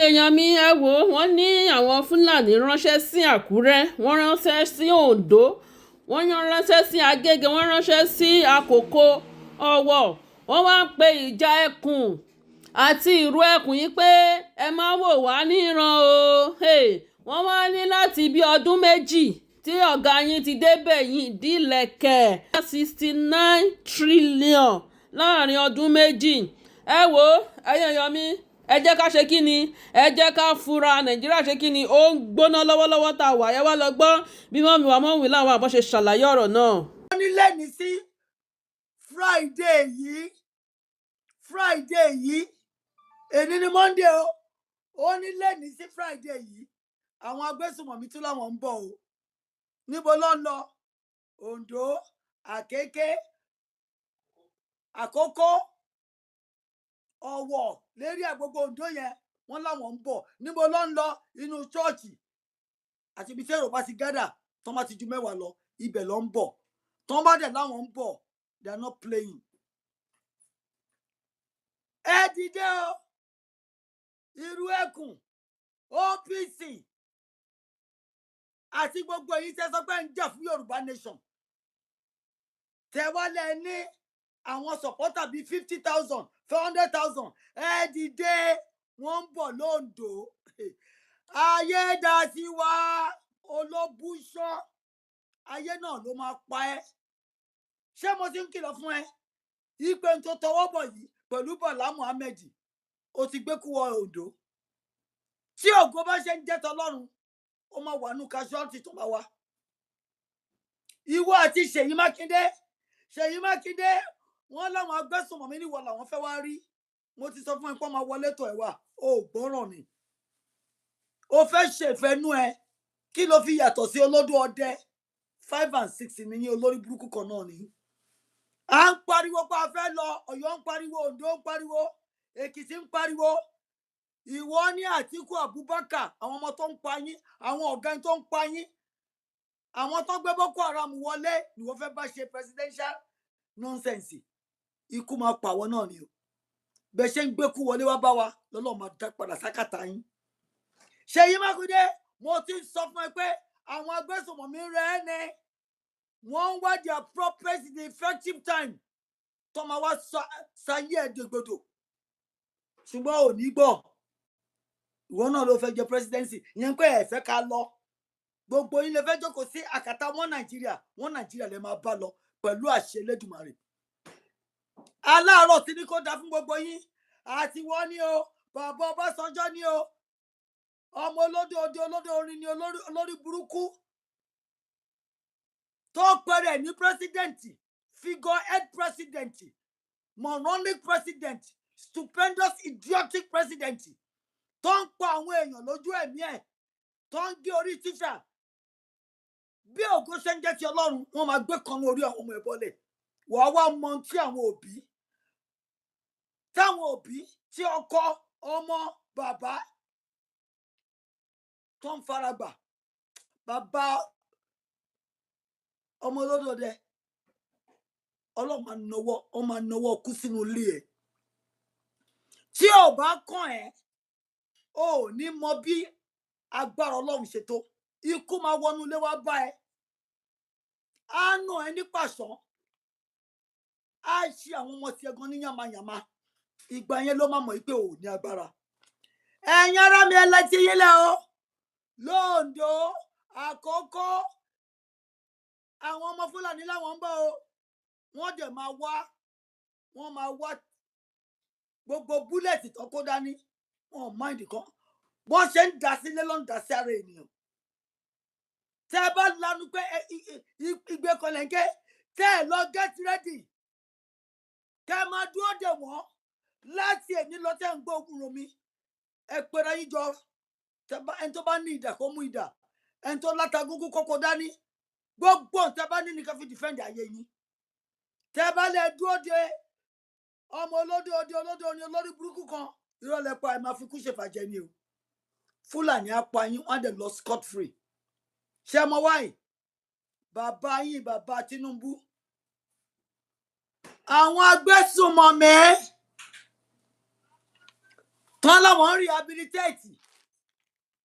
èèyàn mi ẹ wò wọ́n ní àwọn fúlàní ránṣẹ́ sí àkúrẹ́ wọ́n ránṣẹ́ sí oǹdó wọ́n ránṣẹ́ sí agége wọ́n ránṣẹ́ sí àkókò ọ̀wọ̀ wọ́n wá ń pe ìjà ẹkùn àti ìrú ẹkùn yìí pé ẹ má wò wá níran o. Wọ́n wá ní láti bí ọdún méjì tí ọ̀gá yín ti débẹ̀ yìí dílẹ̀kẹ̀ 69 trillion láàrin ọdún méjì. Ẹ wò ẹyẹyọ mi ẹ jẹ́ ká ṣe kí ni ẹ jẹ́ ká fura nàìjíríà ṣe kí ni ó ń gbóná lọ́wọ́lọ́wọ́ tá a wà yẹn wá lọ gbọ́ bí mọ́mí wa Omowunmi Lawal àbọ̀ ṣe ṣàlàyé ọ̀rọ̀ náà. wọ́n ní lẹ́ni sí Friday yìí èní ni Monday o ó ní lẹ́ni sí Friday yìí àwọn agbésùnmọ̀mí tún láwọn ń bọ̀ o níbo ló ń lọ Oǹdó Àkéké Àkókó Ọ̀wọ̀ lérí àgbogbo Oǹdó yẹn wọ́n láwọn ń bọ̀ níbo ló ń lọ inú ṣọ́ọ̀ṣì àti ibi tí èrò bá ti gádà tó bá ti ju 10 lọ ibẹ̀ ló ń bọ̀ tó bá dẹ̀ láwọn ń bọ̀ they are not playing. ẹ dìde o Iru Ekun OPC àti gbogbo èyí tẹ́ sọ pé ń jà fún Yorùbá nation tẹ́wálẹ̀ ní àwọn supporter bíi 50,000 400,000 ẹ dìde wọ́n ń bọ̀ lóńdó ayédàtiwa olóbùṣọ ayé náà ló máa pa ẹ́ ṣé mo ti ń kìlọ̀ fún ẹ ìpè tó tọwọ́ bọ̀ yìí pẹ̀lú Bọ́lá Muhammed ó ti gbé kú wọ Oǹdó tí ògo bá ṣe ń jẹ́ tọlọ́run ó máa wà nù casualty tó máa wá ìwọ àti Seyi Makinde wọ́n láwọn agbésùnmọ̀mí níwọ làwọn fẹ́ wá rí mo ti sọ fún ẹ pé máa wọlé tó ẹ wà ó gbọ́ràn ni ó fẹ́ ṣèfẹ́nú ẹ kí ló fi yàtọ̀ sí olódò ọdẹ 5 and 6 ní olórí burúkú kan náà ni à ń pariwo pé a fẹ́ lọ Ọ̀yọ́ ń pariwo Oǹdó ń pariwo Èkìtì ń pariwo ìwọ ní Àtíkù Abubakar àwọn ọmọ tó ń pa yín àwọn ọ̀gá tó ń pa yín àwọn tó gbé Boko Haram wọlé ni wọ́n fẹ́ bá ṣe presidential nonsense ikú máa pa àwọn náà ni o bẹ́ẹ̀ ṣe ń gbé kú wọlé wá bá wa lọ́lọ́ máa dá padà sákàtà yín. Seyi Makinde mo ti sọ fún ẹ pé àwọn agbésùnmọ̀mí rẹ̀ ni wọ́n ń wá the appropriate the effective time tó máa wá sáyé ẹ̀dẹ̀gbọ̀dọ̀ ṣùgbọ́n ò ní gbọ́ ìwọ náà ló fẹ́ jẹ presidency ìyẹn pé ẹ fẹ́ ká lọ gbogbo yín lè fẹ́ jókòó sí àkàtà wọn Nàìjíríà lè máa bá lọ pẹ̀lú àṣẹ Elédùmarè aláàárọ̀ tí ní kó dá fún gbogbo yín àti wọ́n ní o bàbá Ọbásanjọ́ ní o ọmọ olódò orin ní olórí burúkú tó pẹ̀rẹ̀ ní pírẹsidẹ́ǹtì figurehead president moronic president stupendous idiotic president tó ń pa àwọn èèyàn lójú ẹ̀mí ẹ̀ tó ń gé orí tíṣà bí ògo ṣe ń jẹ́ ti Ọlọ́run wọ́n máa gbé kan orí àwọn ọmọ ẹ̀bọ́lẹ̀ wàá wá mọ tí àwọn òbí tí ọkọ ọmọ bàbá tó ń faragbà bàbá ọmọ olódòdẹ Ọlọ́run máa nawọ́ kú sínú ilé ẹ̀ tí ò bá kàn ẹ́ ò ní mọ bí agbára Ọlọ́run ṣe tó ikú máa wọnú ilé wá bá ẹ á nà ẹ ní pàṣán á ṣe àwọn ọmọ tí ẹgan ní yàmàyàmà ìgbà yẹn ló máa mọ̀ pé ò ní agbára ẹ̀yin ará mi ẹ láti yín lẹ o lóńdó Àkókó àwọn ọmọ Fúlàní láwọn ń bọ̀ o wọ́n dẹ̀ máa wá gbogbo búlẹ̀tì tó kó dání wọn ò máìndì kan wọ́n ṣe ń dà sílé ló ń dà sí ara ènìyàn tẹ́ ẹ bá lanu pé ìgbé kan lẹ́ńkẹ́ tẹ́ ẹ lọ get ready kẹ́ ẹ máa dúró dè wọ́n láti èní lọ tẹ́ ń gbógun romi ẹ pèrè yín jọ ẹni tó bá ní ìdà kó mú ìdà ẹni tó látagúngún kókó dání gbogbo tẹ́ bá ní nìkan fi defend ayé yín tẹ́ bá lè dúró de ọmọ olódò ní olórí burúkú kan ìrọ̀lẹ́ pa ẹ máa fi kú ṣèfàjẹ́ ni o Fúlàní apá yín wọ́n á dẹ̀ lọ scot free ṣé ọmọ wáyé bàbá yín bàbá Tinubu àwọn agbésùnmọ̀mí tán láwọn rehabilitate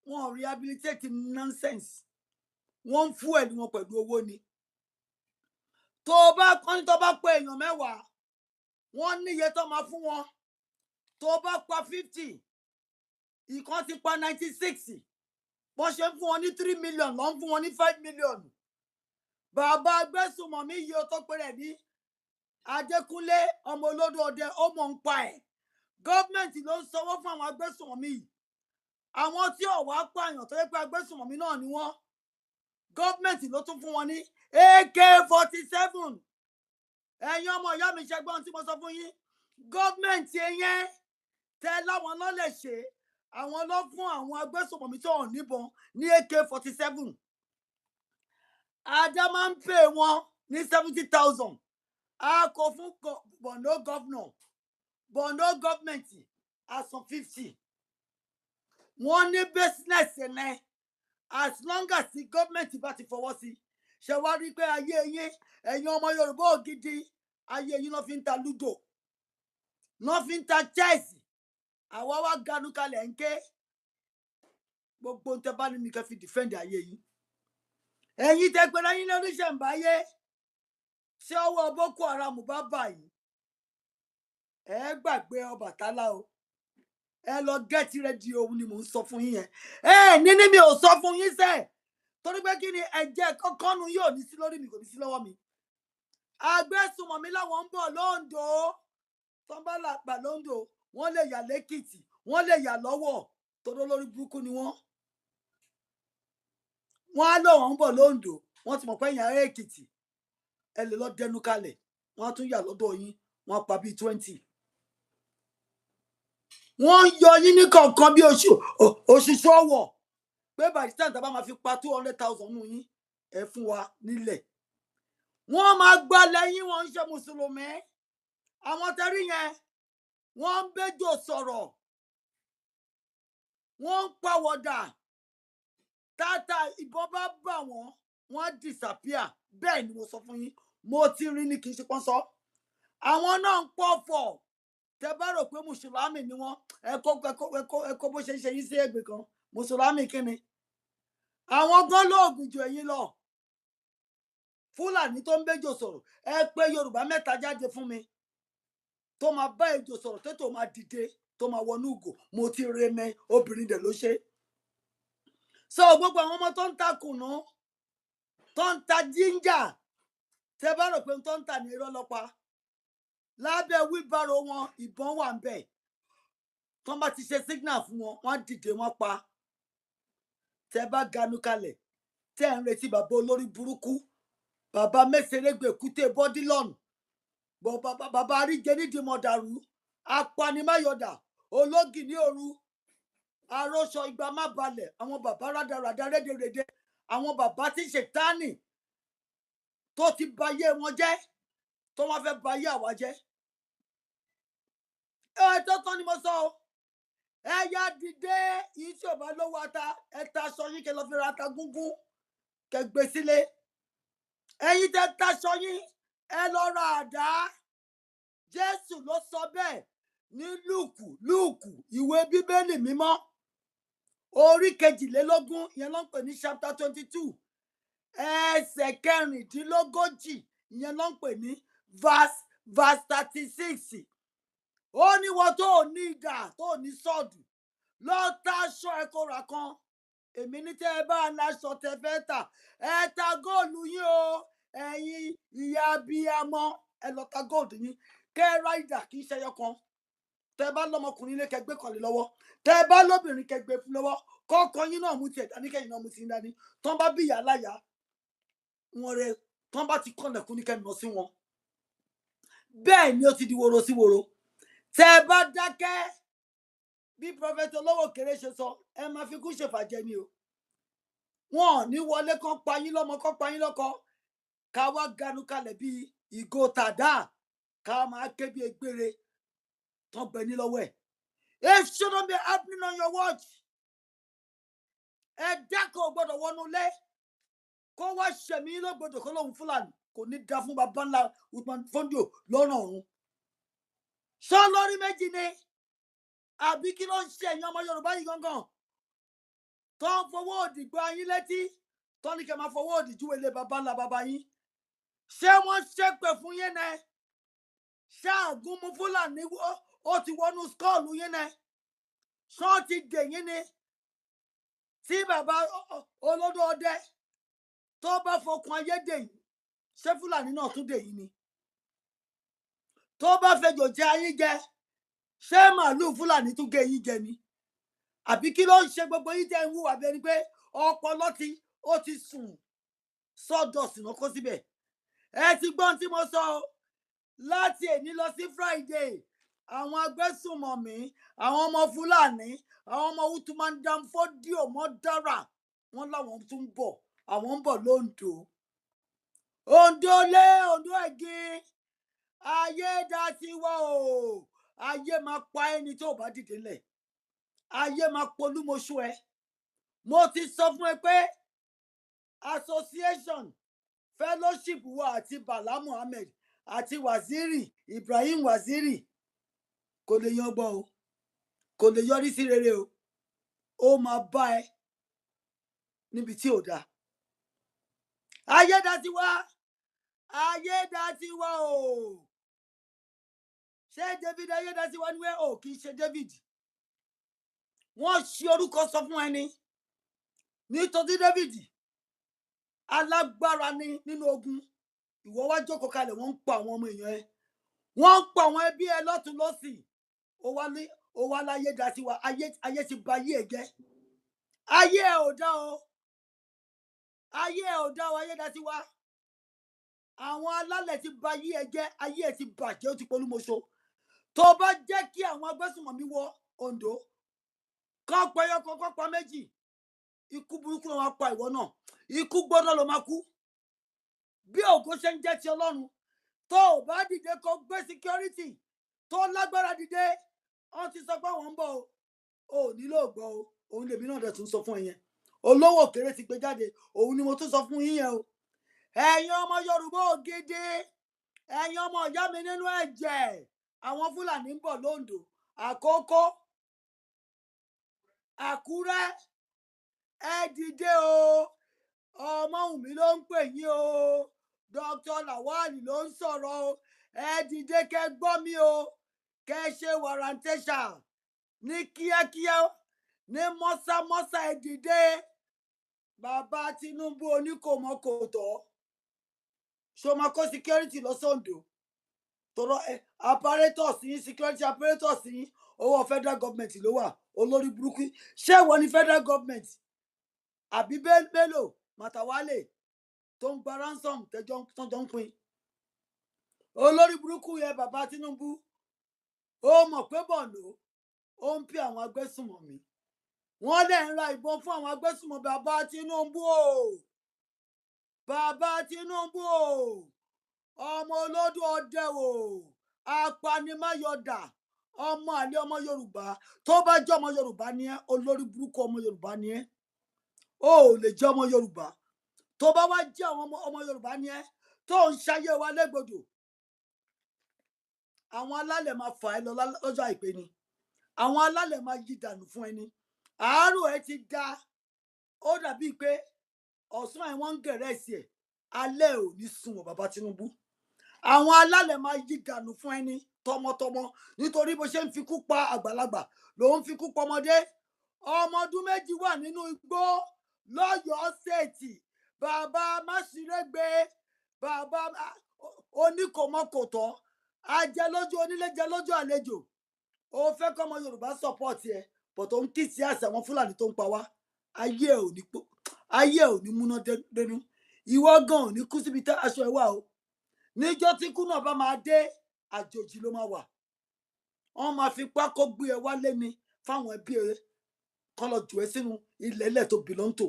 wọn rehabilitate nonsense wọ́n ń fún ẹ̀lú wọn pẹ̀lú owó ni tó bá pé èèyàn 10 wọ́n níye tó máa fún wọn tó bá pa 50 ìkan ti pa 96 wọ́n ṣe ń fún wọn ní 3 million ló ń fún wọn ní 5 million bàbá agbésùnmọ̀mí yìí ó tó pé rẹ̀ ní Adékúnlé ọmọ olódò ọdẹ ó mọ̀ ń pa ẹ̀ gọ́ọ̀mẹ̀ntì ló ń sanwó fún àwọn agbésùnmọ̀mí yìí àwọn tí ò wá pààyàn tó yẹ pé agbésùnmọ̀mí náà ni wọ́n gọ́ọ̀mẹ̀ntì ló tún fún wọn ní AK-47 ẹ̀yin ọmọ ìyá mi ṣẹgbọ́n tí mo sọ fún yín gọ́ọ̀mẹ̀ntì yẹn tẹ láwọn ló lè ṣe àwọn ló fún àwọn agbésùnmọ̀mí tó hàn níbọn ní AK-47 ajá máa ń pè wọn ní 70,000 a kò fún Borno governor Borno government a san 50 wọ́n ní business ẹ̀ as long as the government bá ti fọwọ́ sí ṣe wá rí pé ayé yín ẹ̀yin ọmọ Yorùbá ògidì ayé yín ló fi ń ta ludo ló fi ń ta chess àwa wá ganu kalẹ̀ ń ké gbogbo ń tẹ́ bá ní mi kẹ́ fi defend ayé yín ẹ̀yin tẹ́ pé láyín lórí ṣẹ̀ǹbáyé ṣé ọwọ́ Boko Haram bá bà yín ẹ gbàgbé Ọbàtálá o ẹ lọ get ready òun ni mò ń sọ fún yín yẹn níní mi ò sọ fún yín sẹ́ẹ̀ torí pé kí ni ẹ̀jẹ̀ kọ́kọ́nu yóò ní sí lórí mi kò ní sí lọ́wọ́ mi agbésùnmọ̀mí láwọn ń bọ̀ lóńdó tó ń bá làpà lóńdó wọ́n lè yà lẹ́kìtì wọ́n lè yà lọ́wọ́ torí olórí burúkú ni wọ́n á lọ wọ́n ń bọ̀ lóńdó wọ́n ti mọ̀ pé èèyàn Èkìtì ẹ lè lọ dẹnu kalẹ̀ wọ́n á tún yà lọ́dọ̀ yín wọ́n á pa bíi 20 wọ́n ń yọ yín ní kọ̀ọ̀kan bí oṣù ọwọ̀ pé by the time tá bá máa fi pa 200,000 nù yín ẹ fún wa nílẹ̀ wọ́n máa gbá lẹ́yìn wọn ń ṣe mùsùlùmí àwọn tẹ́rí yẹn wọ́n ń bẹ́jọ́ sọ̀rọ̀ wọ́n ń pàwọ̀dà tata ìbọn bá bà wọ́n á disappear bẹ́ẹ̀ ni mo sọ fún yín mo ti rí ní kì í ṣe pọ́n sọ àwọn náà ń pọ̀fọ̀ tẹ bá rò pé mùsùlùmí ni wọ́n ẹ kó bó ṣe ń ṣe yín sí ẹgbẹ́ kan mùsùlùmí kí ni àwọn gan lóògùn jù ẹ̀yin lọ Fúlàní tó ń bẹ́jọ́ sọ̀rọ̀ ẹ pé Yorùbá 3 jáde fún mi tó máa bá ejò sọ̀rọ̀ tó máa dìde tó máa wọnú ìgò mo ti rí ẹmẹ obìnrin dẹ̀ ló ṣe so gbogbo àwọn ọmọ tó ń ta kùnú tó ń ta jíńjà tẹ bá rò pé tó ń ta ní irọ́ lọ́pa lábẹ́ wíbárò wọn ìbọn wà ń bẹ̀ tó bá ti ṣe signal fún wọn wọ́n á dìde wọ́n pa tẹ bá ganu kalẹ̀ tẹ ń retí bàbá olórí burúkú bàbá mẹsẹrẹgbẹ kúté bọdílọnù bàbá àríjẹ nídìí mọdàrú apanimáyọdà ológì ní òru àròsọ ìgbà má balẹ̀ àwọn bàbá rádaràdà rédèrèdè àwọn bàbá tí ṣètánì tó ti bayé wọn jẹ́ tó wọn fẹ́ bayé àwa jẹ́ tó tán ni mo sọ o ẹ yá dìde yìí tí ò bá lówó ata ẹ ta aṣọ yín kẹ lọ fi ra ata gúngún kẹ gbé sílé ẹ̀yin tẹ taṣọ yín ẹ lọ ra àdá Jésù ló sọ bẹ́ẹ̀ ní Lúùkù ìwé Bíbélì mímọ́ orí 22 ìyẹn ló ń pè ní chapter 22 ẹsẹ̀ 36 ìyẹn ló ń pè ní verse 36 ó ní wọ́n tó ní idà tó ní sọ́ọ̀dù lọ taṣọ ẹ kó ra kan èmi ní tẹ́ ẹ bá aláṣọ tẹ fẹ́ tà ẹ ta góòlù yín o ẹ̀yin ìyá abiyamọ ẹ lọ ta góòlù yín kẹ́ ráìdà kì í ṣẹyọ kan tẹ́ bá lọ́mọkùnrin ilé kẹgbẹ́ kọ̀lé lọ́wọ́ tẹ́ bá lóbìnrin kẹgbẹ́ fún lọ́wọ́ kọ́kọ́ yín náà mú tiẹ̀ dání kẹ́yìn náà mú ti ń dání tán bá bí ìyá láyà wọn rẹ tán bá ti kọ́nẹ̀kún ní kẹ́mi lọ sí wọn bẹ́ẹ̀ ni ó ti di woro sí woro tẹ́ bá dákẹ́ bí Prophet olówó kéré ṣe sọ ẹ máa fi kú ṣèfàjẹ ni o wọn ò ní wọlé kán pa yín lọ́mọ kán pa yín lọ́kọ ká wá ganu kalẹ̀ bí ìgò tàdá ká máa ké bí egbére tán bẹ ní lọ́wọ́ ẹ̀ it shouldn't be happening on your watch ẹ dákọ̀ ò gbọ́dọ̀ wọnú ilé kó wá ṣẹ̀mí lọ́gbọ̀dọ̀ kó lóun Fúlàní kò ní da fún bàbá ńlá Usman Fondio lọ́rùn ọ̀run sọ lórí méjì ni àbí kí ló ń ṣe ẹ̀yin ọmọ Yorùbá yìí gangan tó ń fowó òdì gbá yín létí tó ní kẹ́ máa fowó òdì júwe lé baba ńlá baba yín ṣé wọ́n ṣépè fún yín nẹ ṣé àgúnmu Fúlàní ó ti wọnú skọ́ọ̀lù yín nẹ ṣọ́ ti dè yín ni tí bàbá olódò ọdẹ tó bá fọkùn ayé dè yín ṣé Fúlàní náà tún dè yín ni tó bá fẹjọ jẹ ayé jẹ ṣé màálùú Fúlàní tún gé yín jẹ ni àbí kí ló ń ṣe gbogbo yín tẹ́ ń hùwà bí ẹni pé ọpọlọ ó ti sùn sawdust náà kó síbẹ̀ ẹ ti gbọ́n tí mo sọ láti èní lọ sí Friday àwọn agbésùnmọ̀mí àwọn ọmọ Fúlàní àwọn ọmọ utumandamfodio mọ́dára wọn láwọn tún ń bọ̀ àwọn ń bọ̀ lóńdó Oǹdó lé Oǹdó ẹ̀gìn ayé dá sí wọ́ o ayé máa pa ẹni tó bá dìde lẹ̀ ayé máa polúmọṣú ẹ mo ti sọ fún ẹ pé association fellowship wa àti Bala Muhammed àti Waziri Ibrahim Waziri kò lè yangbọ́n o kò lè yọrí sí rere o ó máa bá ẹ níbi tí ò dáa ayédatiwa o ṣé David ayédatiwa ni wẹ́ o kì í ṣe David wọ́n ṣe orúkọ sọ fún ẹni nítorí David alágbára ni nínú ogun ìwọ wá jókòó kalẹ̀ wọ́n ń pa àwọn ọmọ èèyàn ẹ wọ́n ń pa àwọn ẹbí ẹ lọ́tún lọ́sì ó wá láyé dá sí wa ayé ti ba ayé ẹ jẹ́ ayé ẹ ò dá o ayé ẹ ò dá o ayé dá sí wa àwọn alálẹ̀ ti ba ayé ẹ jẹ́ ayé ẹ ti bàjẹ́ ó ti polúmọṣọ tó bá jẹ́ kí àwọn agbésùnmọ̀mí wọ Oǹdó kọ́ pẹyọ kọ́kọ́ pa méjì ikú burúkú ló máa pa ìwọ náà ikú gbọ́dọ̀ ló máa kú bí ògo ṣe ń jẹ́ ti Ọlọ́run tó o bá dìde kó gbé security tó lágbára dìde wọ́n ti sọ pé àwọn ń bọ̀ o ò nílò gbọ́ o òun lèmi náà dẹ̀ tún sọ fún ẹ yẹn olówó òkèrè ti gbé jáde òun ni mo tún sọ fún yín yẹn o ẹ̀yin ọmọ Yorùbá ògidì ẹ̀yin ọmọ ìyá mi nínú ẹ̀jẹ̀ àwọn Fúlàní ń bọ̀ lóńdó Àkókó Àkúrẹ́ ẹ dìde o Omowunmi ló ń pè yín o Dr. Lawal ló ń sọ̀rọ̀ o ẹ dìde kẹ́ gbọ́ mi o kẹ́ ṣe warrantation ní kíákíá ní mọ́sámọ́sá ẹ dìde bàbá Tinubu oníkòmọ́kòtọ́ ṣó máa kó security lọ sóńdó tọrọ apparatus yín security apparatus yín owó federal government ló wà olórí burúkú ṣé wọ́n ní federal government àbí Bello Matawalle tó ń gba ransom tọ́jọ́ ń pín olórí burúkú yẹn bàbá Tinubu ó mọ̀ pé Borno ó ń pín àwọn agbésùnmọ̀mí wọ́n lè ń ra ìbọn fún àwọn agbésùnmọ̀mí bàbá Tinubu o bàbá Tinubu o ọmọ olódò ọdẹ o apanimayọdà ọmọ àlè ọmọ Yorùbá tó bá jẹ́ ọmọ Yorùbá ni ẹ́ olórí burúkú ọmọ Yorùbá ni ẹ́ ó lè jẹ́ ọmọ Yorùbá tó bá wá jẹ́ àwọn ọmọ Yorùbá ni ẹ́ tó ń ṣayé wa légbodò àwọn alálẹ̀ máa fà ẹ́ lọ lọ́jọ́ àìpé ni àwọn alálẹ̀ máa yí dànù fún ẹni àárò ẹ ti da ó dàbíi pé ọ̀sán ẹ̀ wọ́n ń gẹ̀rẹ́ sí ẹ̀ alẹ́ ò ní sunwọ̀n bàbá Tinubu àwọn alálẹ̀ máa yí dànù fún ẹni tọmọtọmọ nítorí bó ṣe ń fikú pa àgbàlagbà ló ń fikú pa ọmọdé ọmọ ọdún méjì wà nínú igbó lọ́yọ̀ọ́ ṣèètì bàbá máṣírégbé bàbá oníkòmọ́kòtọ́ ajẹ lójú onílé jẹ lójú àlejò ó fẹ́ kọ́mọ Yorùbá support ẹ bọ̀ tó ń kì sí àṣà àwọn Fúlàní tó ń pa wá ayé ò ní múná dénú ìwọ gan ò ní kú síbi tẹ́ aṣọ ẹ wà o níjọ́ tí kú náà bá máa dé àjòjì ló máa wà wọ́n máa fi pákó gbé ẹ wálé ni fáwọn ẹbí ẹ kọ́ lọ jù ẹ sínú ilẹ̀ẹ́lẹ̀ tó bìlọ́ǹtò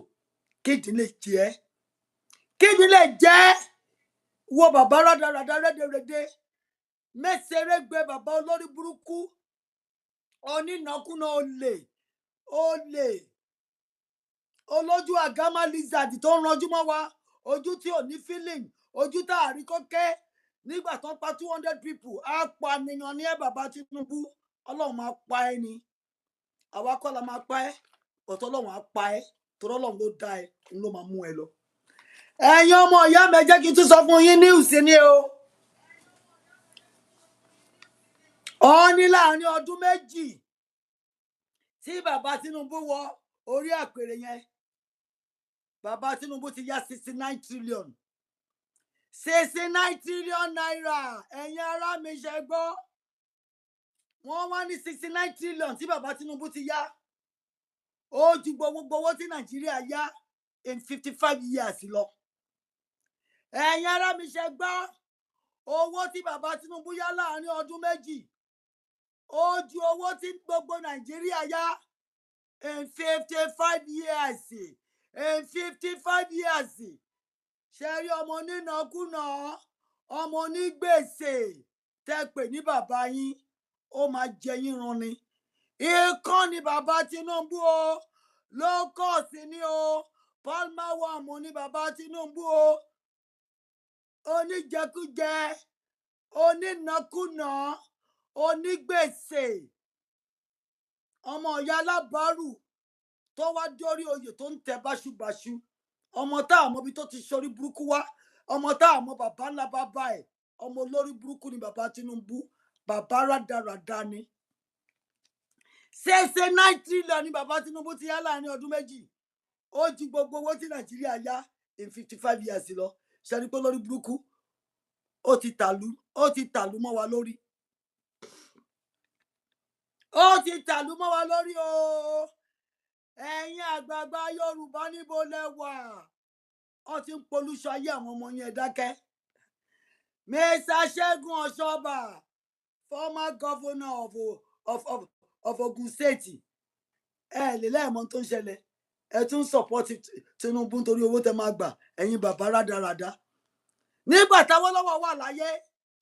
kídìí lè jẹ́ wo bàbá rádaràdá rédèrèdè mẹ́sẹ̀rẹ́ gbé bàbá olórí burúkú onínàkúnà olè olójú àgámá lizard tó ń ranjú mọ́ wa ojú tí ò ní feeling ojú tá a rí kọ́kẹ́ nígbà tó ń pa 200 people apànìyàn ní ẹ bàbá Tinubu Ọlọ́run máa pa ẹ́ ni àwa kọ́ la máa pa ẹ́ ọ̀tọ̀ Ọlọ́run á pa ẹ́ torí Ọlọ́run ló dá ẹ òun ló máa mú ẹ lọ. ẹ̀yin ọmọ ìyá mi jẹ́ kí n tún sọ fún yín ní ìsìn ni o. ó ní láàrin ọdún méjì tí bàbá Tinubu wọ orí àpèrè yẹn bàbá Tinubu ti yá 69 trillion 69 trillion naira. ẹ̀yin ará mi ṣe gbọ́ wọ́n wá ní 69 trillion tí bàbá Tinubu ti yá ó ju gbogbo owó tí Nàìjíríà yá in 55 years lọ. ẹ̀yin ará mi ṣe gbọ́ owó tí bàbá Tinubu yá láàrin ọdún méjì ó ju owó tí gbogbo Nàìjíríà yá in 55 years. In 55 years. ṣe rí ọmọ onínàkúnà ọmọ onígbèsè tẹ́ pè ní bàbá yín ó máa jẹ yín run ni. ikán ni bàbá Tinubu o ló kọ̀ sí ni o palmer worm ni bàbá Tinubu o oníjẹkújẹ onínàkúnà onígbèsè ọmọ ìyá alábàárù tó wá dórí oyè tó ń tẹ báṣubàṣu ọmọ tá àmọ́ bí tó ti ṣorí burúkú wá ọmọ tá àmọ́ bàbá ńlá bàbá ẹ̀ ọmọ olórí burúkú ni bàbá Tinubu bàbá rádaràda ni. 69 trillion ni bàbá Tinubu ti yá láàrin ọdún méjì ó ju gbogbo owó tí Nàìjíríà yá in 55 years lọ. ṣe ni pé olórí burúkú ó ti tàlú mọ́ wa lórí. ó ti tàlú mọ́ wa lórí o. ẹ̀yin àgbààgbà Yorùbá níbo lẹ wà? wọ́n ti ń polúṣọ ayé àwọn ọmọ yẹn dákẹ́. Mr. Segun Oshoba, former governor of Ogun State, ẹ lè lẹ́ẹ̀mọ́ tó ń ṣẹlẹ̀ ẹ tún support Tinubu nítorí owó tẹ máa gbà ẹ̀yin bàbá rádaràda. nígbà táwọn lọ́wọ́ wà láyé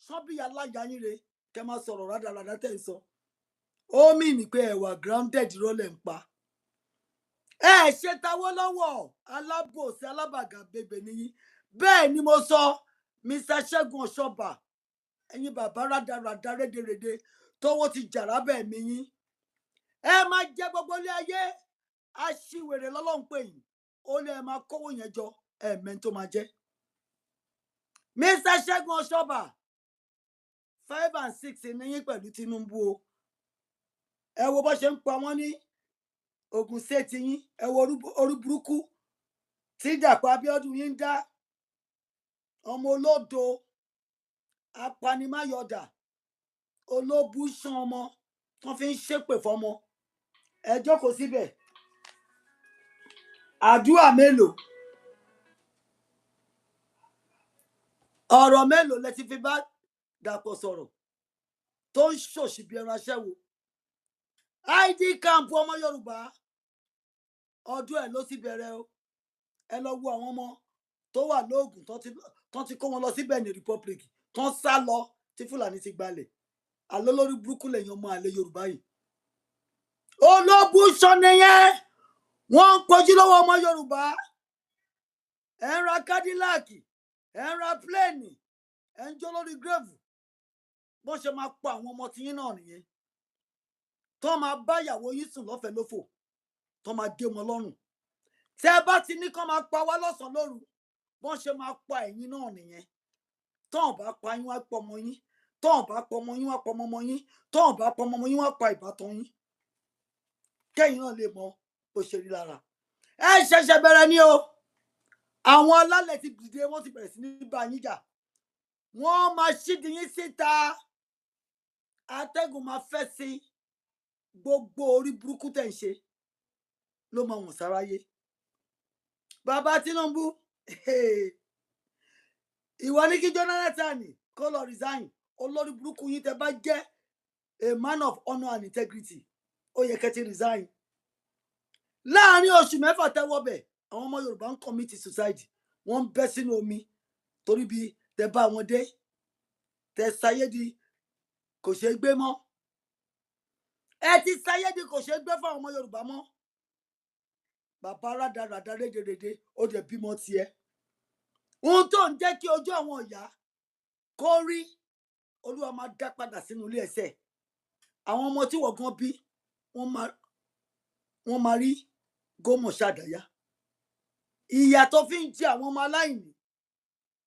sọ́bìyà aláya yín re kẹ máa sọ̀rọ̀ rádaràda tẹ̀ ń sọ. ó mì ní pé ẹ̀wà grounded rọ́lẹ̀ ń pa. ẹ ṣe táwọn lọ́wọ́ alábòsí alábàgàbègbè nìyí. bẹ́ẹ̀ ni mo sọ Mr. Segun Oshoba ẹ̀yin bàbá rádaràda rédèrèdè tówó ti jàrá bẹ́ẹ̀ mi yín. ẹ máa jẹ gbogbo ilé ayé aṣiwèrè lọ́lọ́run pè yín ó lè máa kówó yẹn jọ ẹ̀mẹ́ tó máa jẹ́. Mr. Segun Oshoba 5 and 6 níyín pẹ̀lú Tinubu o. ẹ wo bó ṣe ń pa wọ́n ní Ogun State yín ẹ wo orí burúkú tí Dàpọ̀ Abíọ́dún yín ń dá ọmọ olódo apanimáyọ̀dà olóbùsàn ọmọ wọ́n fi ń ṣépè fọmọ. ẹ jókòó síbẹ̀ àdúrà mélòó ọ̀rọ̀ mélòó lẹ ti fi bá Dàpọ̀ sọ̀rọ̀ tó ń ṣòṣì bí ẹran aṣẹ́wó. ID camp ọmọ Yorùbá ọdún ẹ̀ ló sì bẹ̀rẹ̀ o. ẹ lọ wo àwọn ọmọ tó wà lóògùn tán ti kó wọn lọ sí Benin Republic tán sá lọ tí Fúlàní ti gbalẹ̀. àlọ́ lórí burúkú lẹ́yìn ọmọ àlẹ́ Yorùbá yìí. olóbùsọ nìyẹn wọ́n ń pojú lọ́wọ́ ọmọ Yorùbá. ẹ ń ra Cadillac ẹ ń ra pléènì ẹ ń jó lórí grave. bó ṣe máa pa àwọn ọmọ tiyín náà nìyẹn. tó máa bá ìyàwó yín sùn lọ́fẹ̀ẹ́ lófò tó máa gé wọn lọ́rùn. tẹ́ ẹ bá ti ní kán máa pa wá lọ́sàn-án lóru bó ṣe máa pa ẹ̀yin náà nìyẹn. tọ́n bá pa yín wá pọ̀ ọmọ yín tọ́n bá pọ̀ ọmọ yín wá pọ̀ ọmọ yín tọ́n bá pọ̀ ọmọ yín wá pa ìbátan yín. kẹ́yìn náà lè mọ bó ṣe rí lára. ẹ ṣẹ̀ṣẹ̀ bẹ̀rẹ̀ ni o. àwọn alálẹ̀ ti dìde wọ́n ti bẹ̀rẹ̀ sí ní bá yín jà. wọ́n máa ṣídìí yín síta. atẹ́gùn máa fẹ́ sí gbogbo orí burúkú tẹ̀ ń ṣe ló máa wọ̀n sáráyé. bàbá Tinubu ìwọ ní kí Jonathan kó lọ resign. olórí burúkú yín tẹ́ bá jẹ́ a man of honour and integrity ó yẹ kẹ́ ti resign. láàrin oṣù mẹ́fà tẹ́wọ́ bẹ̀ àwọn ọmọ Yorùbá ń commit suicide. wọ́n ń bẹ́ sínú omi torí bí tẹ́ bá wọn dé tẹ́ sáyé di kò ṣeé gbé mọ́. ẹ ti sáyé di kò ṣeé gbé fún àwọn ọmọ Yorùbá mọ́. bàbá rádaràda rédèrèdè ó dẹ̀ bímọ tiẹ̀. ohun tó ń jẹ́ kí ojú àwọn ìyá kó rí Olúwa máa dá padà sínú ilé ẹsẹ̀. àwọn ọmọ tí wọ́n gan bí wọ́n máa rí gómọ̀ ṣàdáyà. Ìyà tó fi ń jẹ àwọn ọmọ aláìní,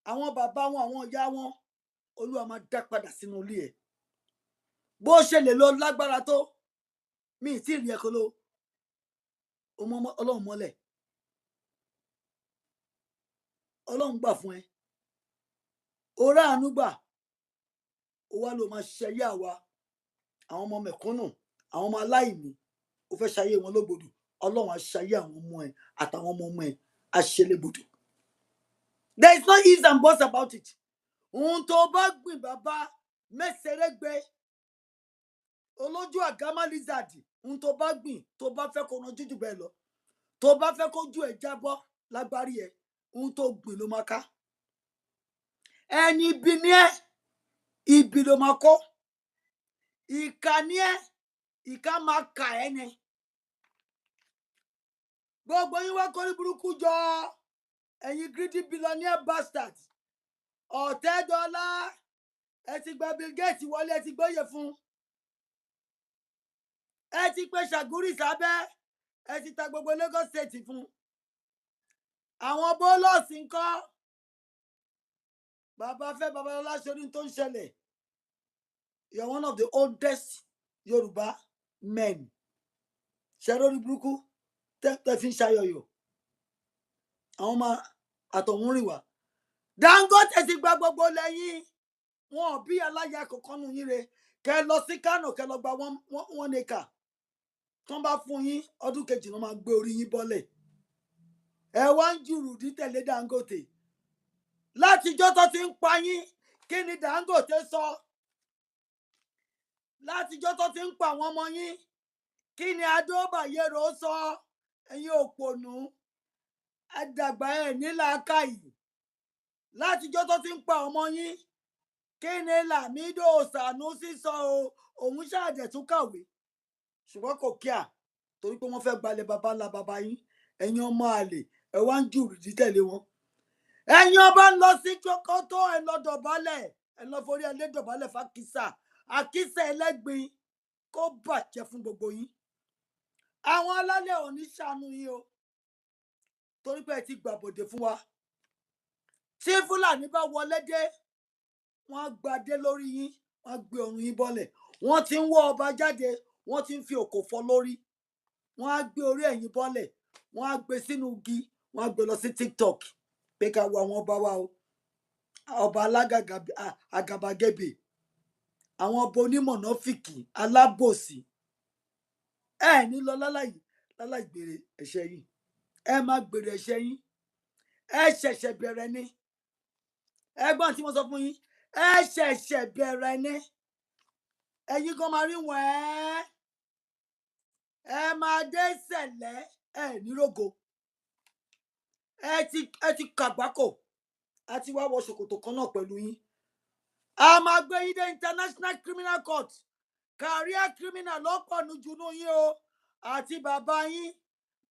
àwọn bàbá wọn, àwọn ìyá wọn, Olúwa máa dá padà sínú ilé ẹ̀. Bó ṣe lè lo lágbára tó, mi ì tí ì rí ẹ̀kọ́ ló Ọlọ́run mọ́lẹ̀. Ọlọ́run gbà fún ẹ. O rá àánú gbà. O wá ló máa ṣayé àwa, àwọn ọmọ mẹ̀kúnnù, àwọn ọmọ aláìní. O fẹ́ ṣayé wọn lógbòdù. Ọlọ́run á ṣayé àwọn ọmọ ẹ àtàwọn ọmọ ẹ á ṣe légbòdù. There is no ifs and buts about it. Ohun tó bá gbìn bàbá mẹ́sẹ̀rẹ́gbẹ́ olójú àgámá lizard, ohun tó bá gbìn, tó bá fẹ́ kó ranjú jù bẹ́ẹ̀ lọ, tó bá fẹ́ kójú ẹ̀ jábọ́ lágbárí ẹ̀, ohun tó gbìn ló máa ká. Ẹni ibi ni ẹ́, ibi ló máa kó. Ìkà ni ẹ́, ìkà máa kà ẹ́ ni. Gbogbo yín wá kórí burúkú jọ, ẹ̀yin greedy billionaire bastards. Ọ̀tẹ́dọ́lá, ẹ ti gba Bill Gates wọlé, ẹ ti gbóyè fún. Ẹ ti pè Ṣàgúrì sábẹ́, ẹ ti ta gbogbo Lagos State fún. Àwọn bólọ́ọ̀sì ńkọ́? Bàbá fẹ́ Babalọ́lá sórí tó ń ṣẹlẹ̀. You are one of the oldest Yoruba men. Ṣé lórí burúkú tẹ́ fi ń ṣayọyọ̀? Àwọn ọmọ àtọ̀hún rìn wá. Dangote ti gba gbogbo lẹ́yìn. Wọn ò bí aláya kankan nù yín re. Kẹ́ lọ sí Kánò, kẹ́ lọ gba one acre. Tán bá fún yín, ọdún kejì ló máa gbé orí yín bọ́lẹ̀. Ẹ wá ń jùrù dí tẹ̀lé Dangote. Látijọ́ tó ti ń pa yín, kí ni Dangote sọ? Látijọ́ tó ti ń pa àwọn ọmọ yín, kí ni Adóbàyèrò sọ? Ẹ̀yin òpònú, àdàgbà ẹ̀ nílàákàyè. Látijọ́ tó ti ń pa ọmọ yín, kí ni Làmídò Sànúsí sọ o? Òun ṣàdẹ̀ tún kàwé. Ṣùgbọ́n kò kíá, torí pé wọ́n fẹ́ gbalẹ̀ baba ńlá baba yín. Ẹ̀yin ọmọ àlè, ẹ wá ń jùrù dí tẹ̀lé wọn. Ẹ̀yin ọba ń lọ sí Sokoto, ẹ lọ dọ̀bálẹ̀, ẹ lọ forí ẹlẹ́ dọ̀bálẹ̀ fákísà. Àkísà ẹlẹ́gbin kó bàjẹ́ fún gbogbo yín. Àwọn alálẹ̀ ò ní ṣàánú yín o, torí pé ẹ ti gbàbọ̀dè fún wa. Tí Fúlàní bá wọlé dé, wọ́n á gbadé lórí yín, wọ́n á gbé ọrùn yín bọ́lẹ̀. Wọ́n ti ń wọ́ ọba jáde, wọ́n ti ń fi òkò fọ́ lórí. Wọ́n á gbé orí ẹ̀yìn bọ́lẹ̀, wọ́n á gbé sínú igi, wọ́n á gbé lọ sí TikTok pé ká wo àwọn ọba wa o. Ọba àgàbàgebè, àwọn ọba onímọ̀nàfìkì alábòsí. Ẹ ní lọ láláì gbèrè ẹ̀ṣẹ̀ yìí. Ẹ má gbèrè ẹ̀ṣẹ̀ yín. Ẹ ṣẹ̀ṣẹ̀ bẹ̀rẹ̀ ni. Ẹgbọ́n tí mo sọ fún yín, ẹ ṣẹ̀ṣẹ̀ bẹ̀rẹ̀ ni. Ẹ̀yin kan máa rí wẹ́ẹ́. Ẹ máa dé sẹ̀lẹ̀, ẹ ní rògo. Ẹ ti kàgbákò. A ti wá wọ ṣòkòtò kan náà pẹ̀lú yín. A máa gbé yín dé International Criminal Court. Career criminal ló pọ̀ ní junú yín o. Àti bàbá yín,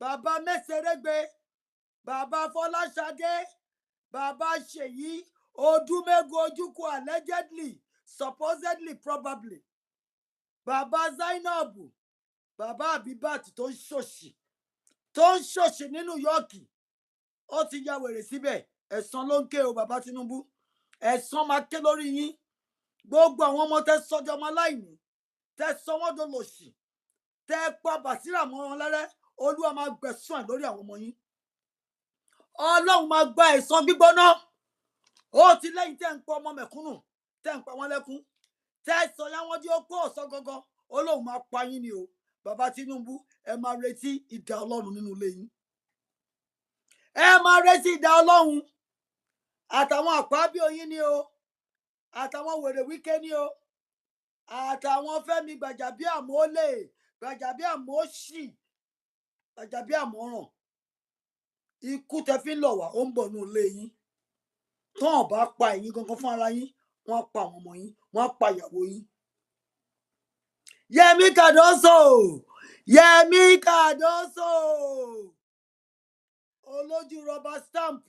bàbá mẹ́sẹ̀rẹ́gbẹ́, bàbá Fọláṣadé, bàbá Ṣèyí, Odúmẹ́gu Ojúkwu allegedly, supposedly, probably. Bàbá Zainabu, bàbá Abibat tó ń ṣòṣì nínú Yọ́ọ̀kì. Ó ti ya wèrè síbẹ̀. Ẹ̀san ló ń ké o, bàbá Tinubu. Ẹ̀san máa ké lórí yín. Gbogbo àwọn ọmọ tẹ́ sọ́jọ́ ọmọ aláìní, tẹ́ sọ wọ́n dolòṣì, tẹ́ pa Bàsírà mọ́ wọn lẹ́rẹ́, Olúwa máa gbẹ̀san ẹ̀ lórí àwọn ọmọ yín. Ọlọ́run máa gba ẹ̀san gbígbóná. Ó ti lẹ́yìn tẹ́ ń pa ọmọ mẹ̀kúnnù, tẹ́ ń pa wọ́n lẹ́kún, tẹ́ sọ yá wọn di okó ọ̀sán gangan. Ọlọ́run máa pa yín ni o. Bàbá Tinubu, ẹ máa retí idà Ọlọ́run nínú ilé yín. Ẹ máa retí idà Ọlọ́run. Àtàwọn àpábí oyin ni o. Àtàwọn wèrè wíkẹ́ ni o. Àtàwọn Fẹ́mi Gbàjàbíàmọ́lé, Gbàjàbíàmọ́ṣì, Gbàjàbíàmọ́ràn. Ikú tẹ fi ń lọ̀ wá, ó ń bọ̀ nínú ilé yín. Tán ò bá pa ẹ̀yin gangan fún ara yín, wọ́n á pa àwọn ọmọ yín, wọ́n á pa ìyàwó yín. Yẹmí Kàdóso, Yẹmí Kàdóso, olójú rọba stamp.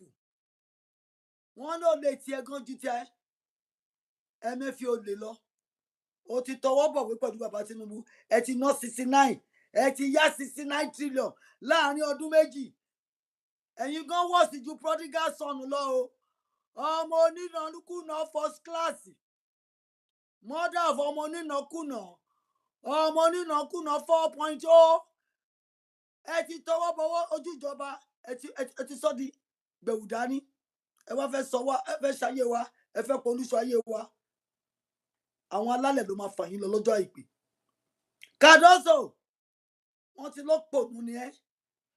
Wọ́n náà lè tiẹ̀ gan ju tiẹ̀. Ẹ̀mẹ́fì olè lọ. Ó ti tọwọ́ bọ̀wé pẹ̀lú bàbá Tinubu. Ẹ ti ná 69. ẹ ti yá 69 trillion láàrin ọdún méjì. Ẹ̀yin gan wọ̀ sí ju prodigal son lọ o. Ọmọ onínàkúnà first class. Mother of ọmọ onínàkúnà. Ọmọ onínàkúnà 4.0. Ẹ ti tọwọ́ bọwọ́ ojú ìjọba. Ẹ ti sọ di gbẹ̀wù dání. Ẹ wá fẹ́ sọ wá, ẹ fẹ́ ṣayé wa, ẹ fẹ́ polúṣọ ayé wa. Àwọn alálẹ̀ ló máa fà yín lọ lọ́jọ́ àìpé. Cardoso, wọ́n ti lọ pònú ni ẹ́.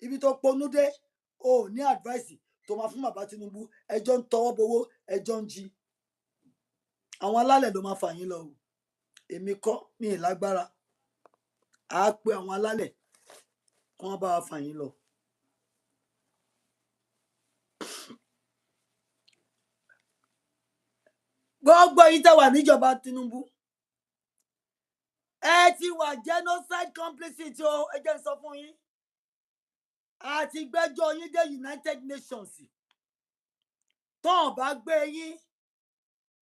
Ibi tó ponú dé, o ní advice tó máa fún bàbá Tinubu. Ẹjọ́ ń tọwọ́ bọwọ́, ẹjọ́ ń jí. Àwọn alálẹ̀ ló máa fà yín lọ o. Èmi kọ́ mi ì lágbára. A pe àwọn alálẹ̀ kí wọ́n bá wa fà yín lọ. Gbogbo yìí tẹ́ wà níjọba Tinubu. Ẹ ti wà genocide complicit o. Ẹ jẹ́ n sọ fún yín. Àti gbẹ́jọ́ yín dé United Nations. Tọ́n bá gbé yín,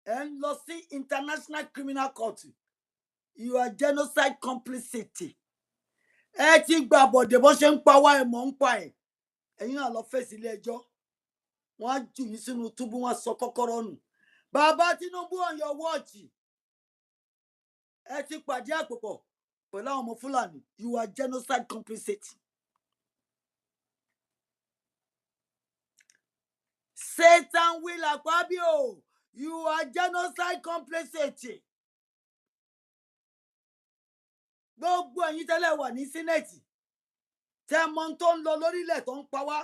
ẹ ń lọ sí International Criminal Court. You are genocide complicit. Ẹ ti gbà bọ̀dẹ̀ bó ṣe ń pa wá ẹ̀ mọ̀ ń pa ẹ̀. Ẹ̀yin náà lọ fèsì ilé ẹjọ́. Wọ́n á jù yín sínú túbú, wọ́n á sọ kọ́kọ́rọ́ nù. Bàbá Tinubu on your watch. Ẹ ti pàdé àpòpọ̀ pẹ̀lú àwọn ọmọ Fúlàní. You are genocide complicit. Satan will Akpabio. You are genocide complicit. Gbogbo ẹ̀yin tẹ́lẹ̀ wà ní Senate. Tẹ́ mọ̀ tó ń lọ lórílẹ̀ tó ń pa wá.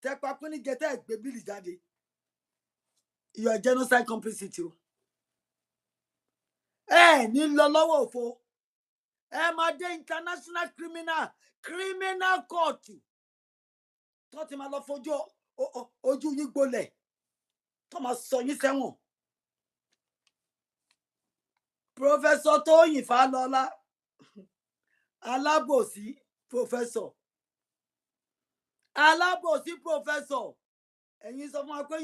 Tẹ́ pa pín ní jẹ́tẹ́ gbé bílì jáde. You are genocide complicit o. Ẹ ní lọ lọ́wọ́ òfo. Ẹ máa dé International Criminal Court. Tó ti máa lọ fojú ojú yín gbolẹ̀. Tó máa sọ yín sẹ́wọ̀n. Professor Tóyìn Fálọlá. Alábòsí professor. Alábòsí professor. Ẹ̀yin sọ fún wa pé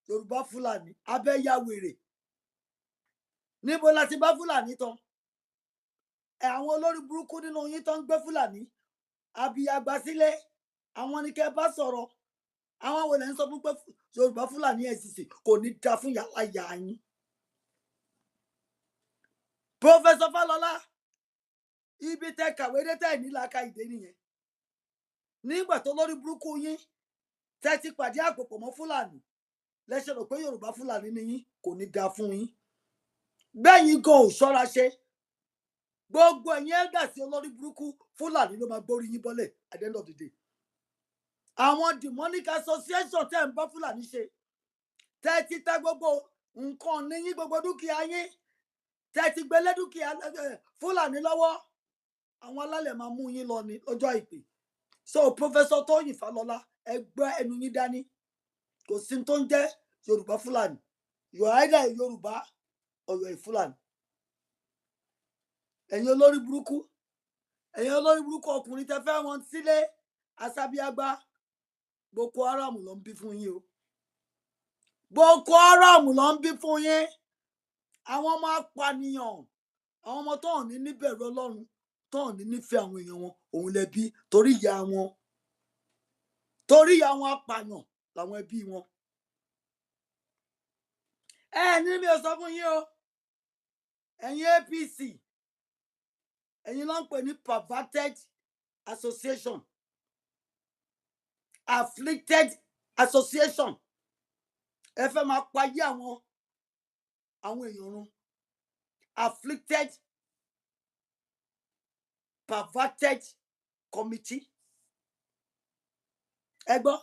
Yorùbá Fúlàní abẹ́yà wèrè. Níbo la ti bá Fúlàní tán? Àwọn olórí burúkú nínú yín tó ń gbé Fúlàní. Abiyagba sílé. Àwọn ni kẹ́ bá sọ̀rọ̀. Àwọn wo lẹ ń sọ fún pé Yorùbá Fúlàní ẹ̀sìsì kò ní da fún yàrá ìyá yín. Professor Fálọlá. Ibi tẹ́ kàwé dé tẹ́ ní làákà ìdè nìyẹn. Nígbà tó lórí burúkú yín tẹ́ ti pàdé àpòpọ̀ mọ́ Fúlàní. Lẹ́sẹ̀ rò pé Yorùbá Fúlàní ni yín kò ní da fún yín. Bẹ́yìn gan ò ṣọ́ra ṣe. Gbogbo ẹ̀yin ẹ̀dá sí olórí burúkú Fúlàní ló máa gbórí yín bọ́lẹ̀ at the end of the day. Àwọn demonic association tẹ́ ń bá Fúlàní ṣe. Tẹ́ ti ta gbogbo nǹkan ní yín, gbogbo dúkìá yín. Tẹ́ ti gbélé dúkìá Fúlàní lọ́wọ́. Àwọn alálẹ̀ máa mú yín lọ ní ọjọ́ àìpé. So Professor Tóyìn Fálọlá, ẹ gbé ẹnu yín dání. Kò sí tó ń jẹ́ Yorùbá Fúlàní. You are either a Yorùbá or you are a Fúlàní. Ẹ̀yin olórí burúkú. Ẹ̀yin olórí burúkú ọkùnrin tẹ́ fẹ́ wọn sílé asábíàgbá. Boko Haram ló ń bí fún yín o. Boko Haram ló ń bí fún yín. Àwọn ọmọ apànìyàn. Àwọn ọmọ tó hàn ní níbẹ̀rù Ọlọ́run. Tó hàn ní nífẹ̀ẹ́ àwọn èèyàn wọn. Òun lẹ bí torí ìyá wọn. Torí ìyá wọn apànìyàn làwọn ẹbí wọn. Ní mi ò sọ fún yín o. Ẹ̀yin APC. Ẹ̀yin ló ń pè ní perverted association. Afflicted association. Ẹ fẹ́ máa payé àwọn èèyàn run. Afflicted perverted committee. Ẹ gbọ́,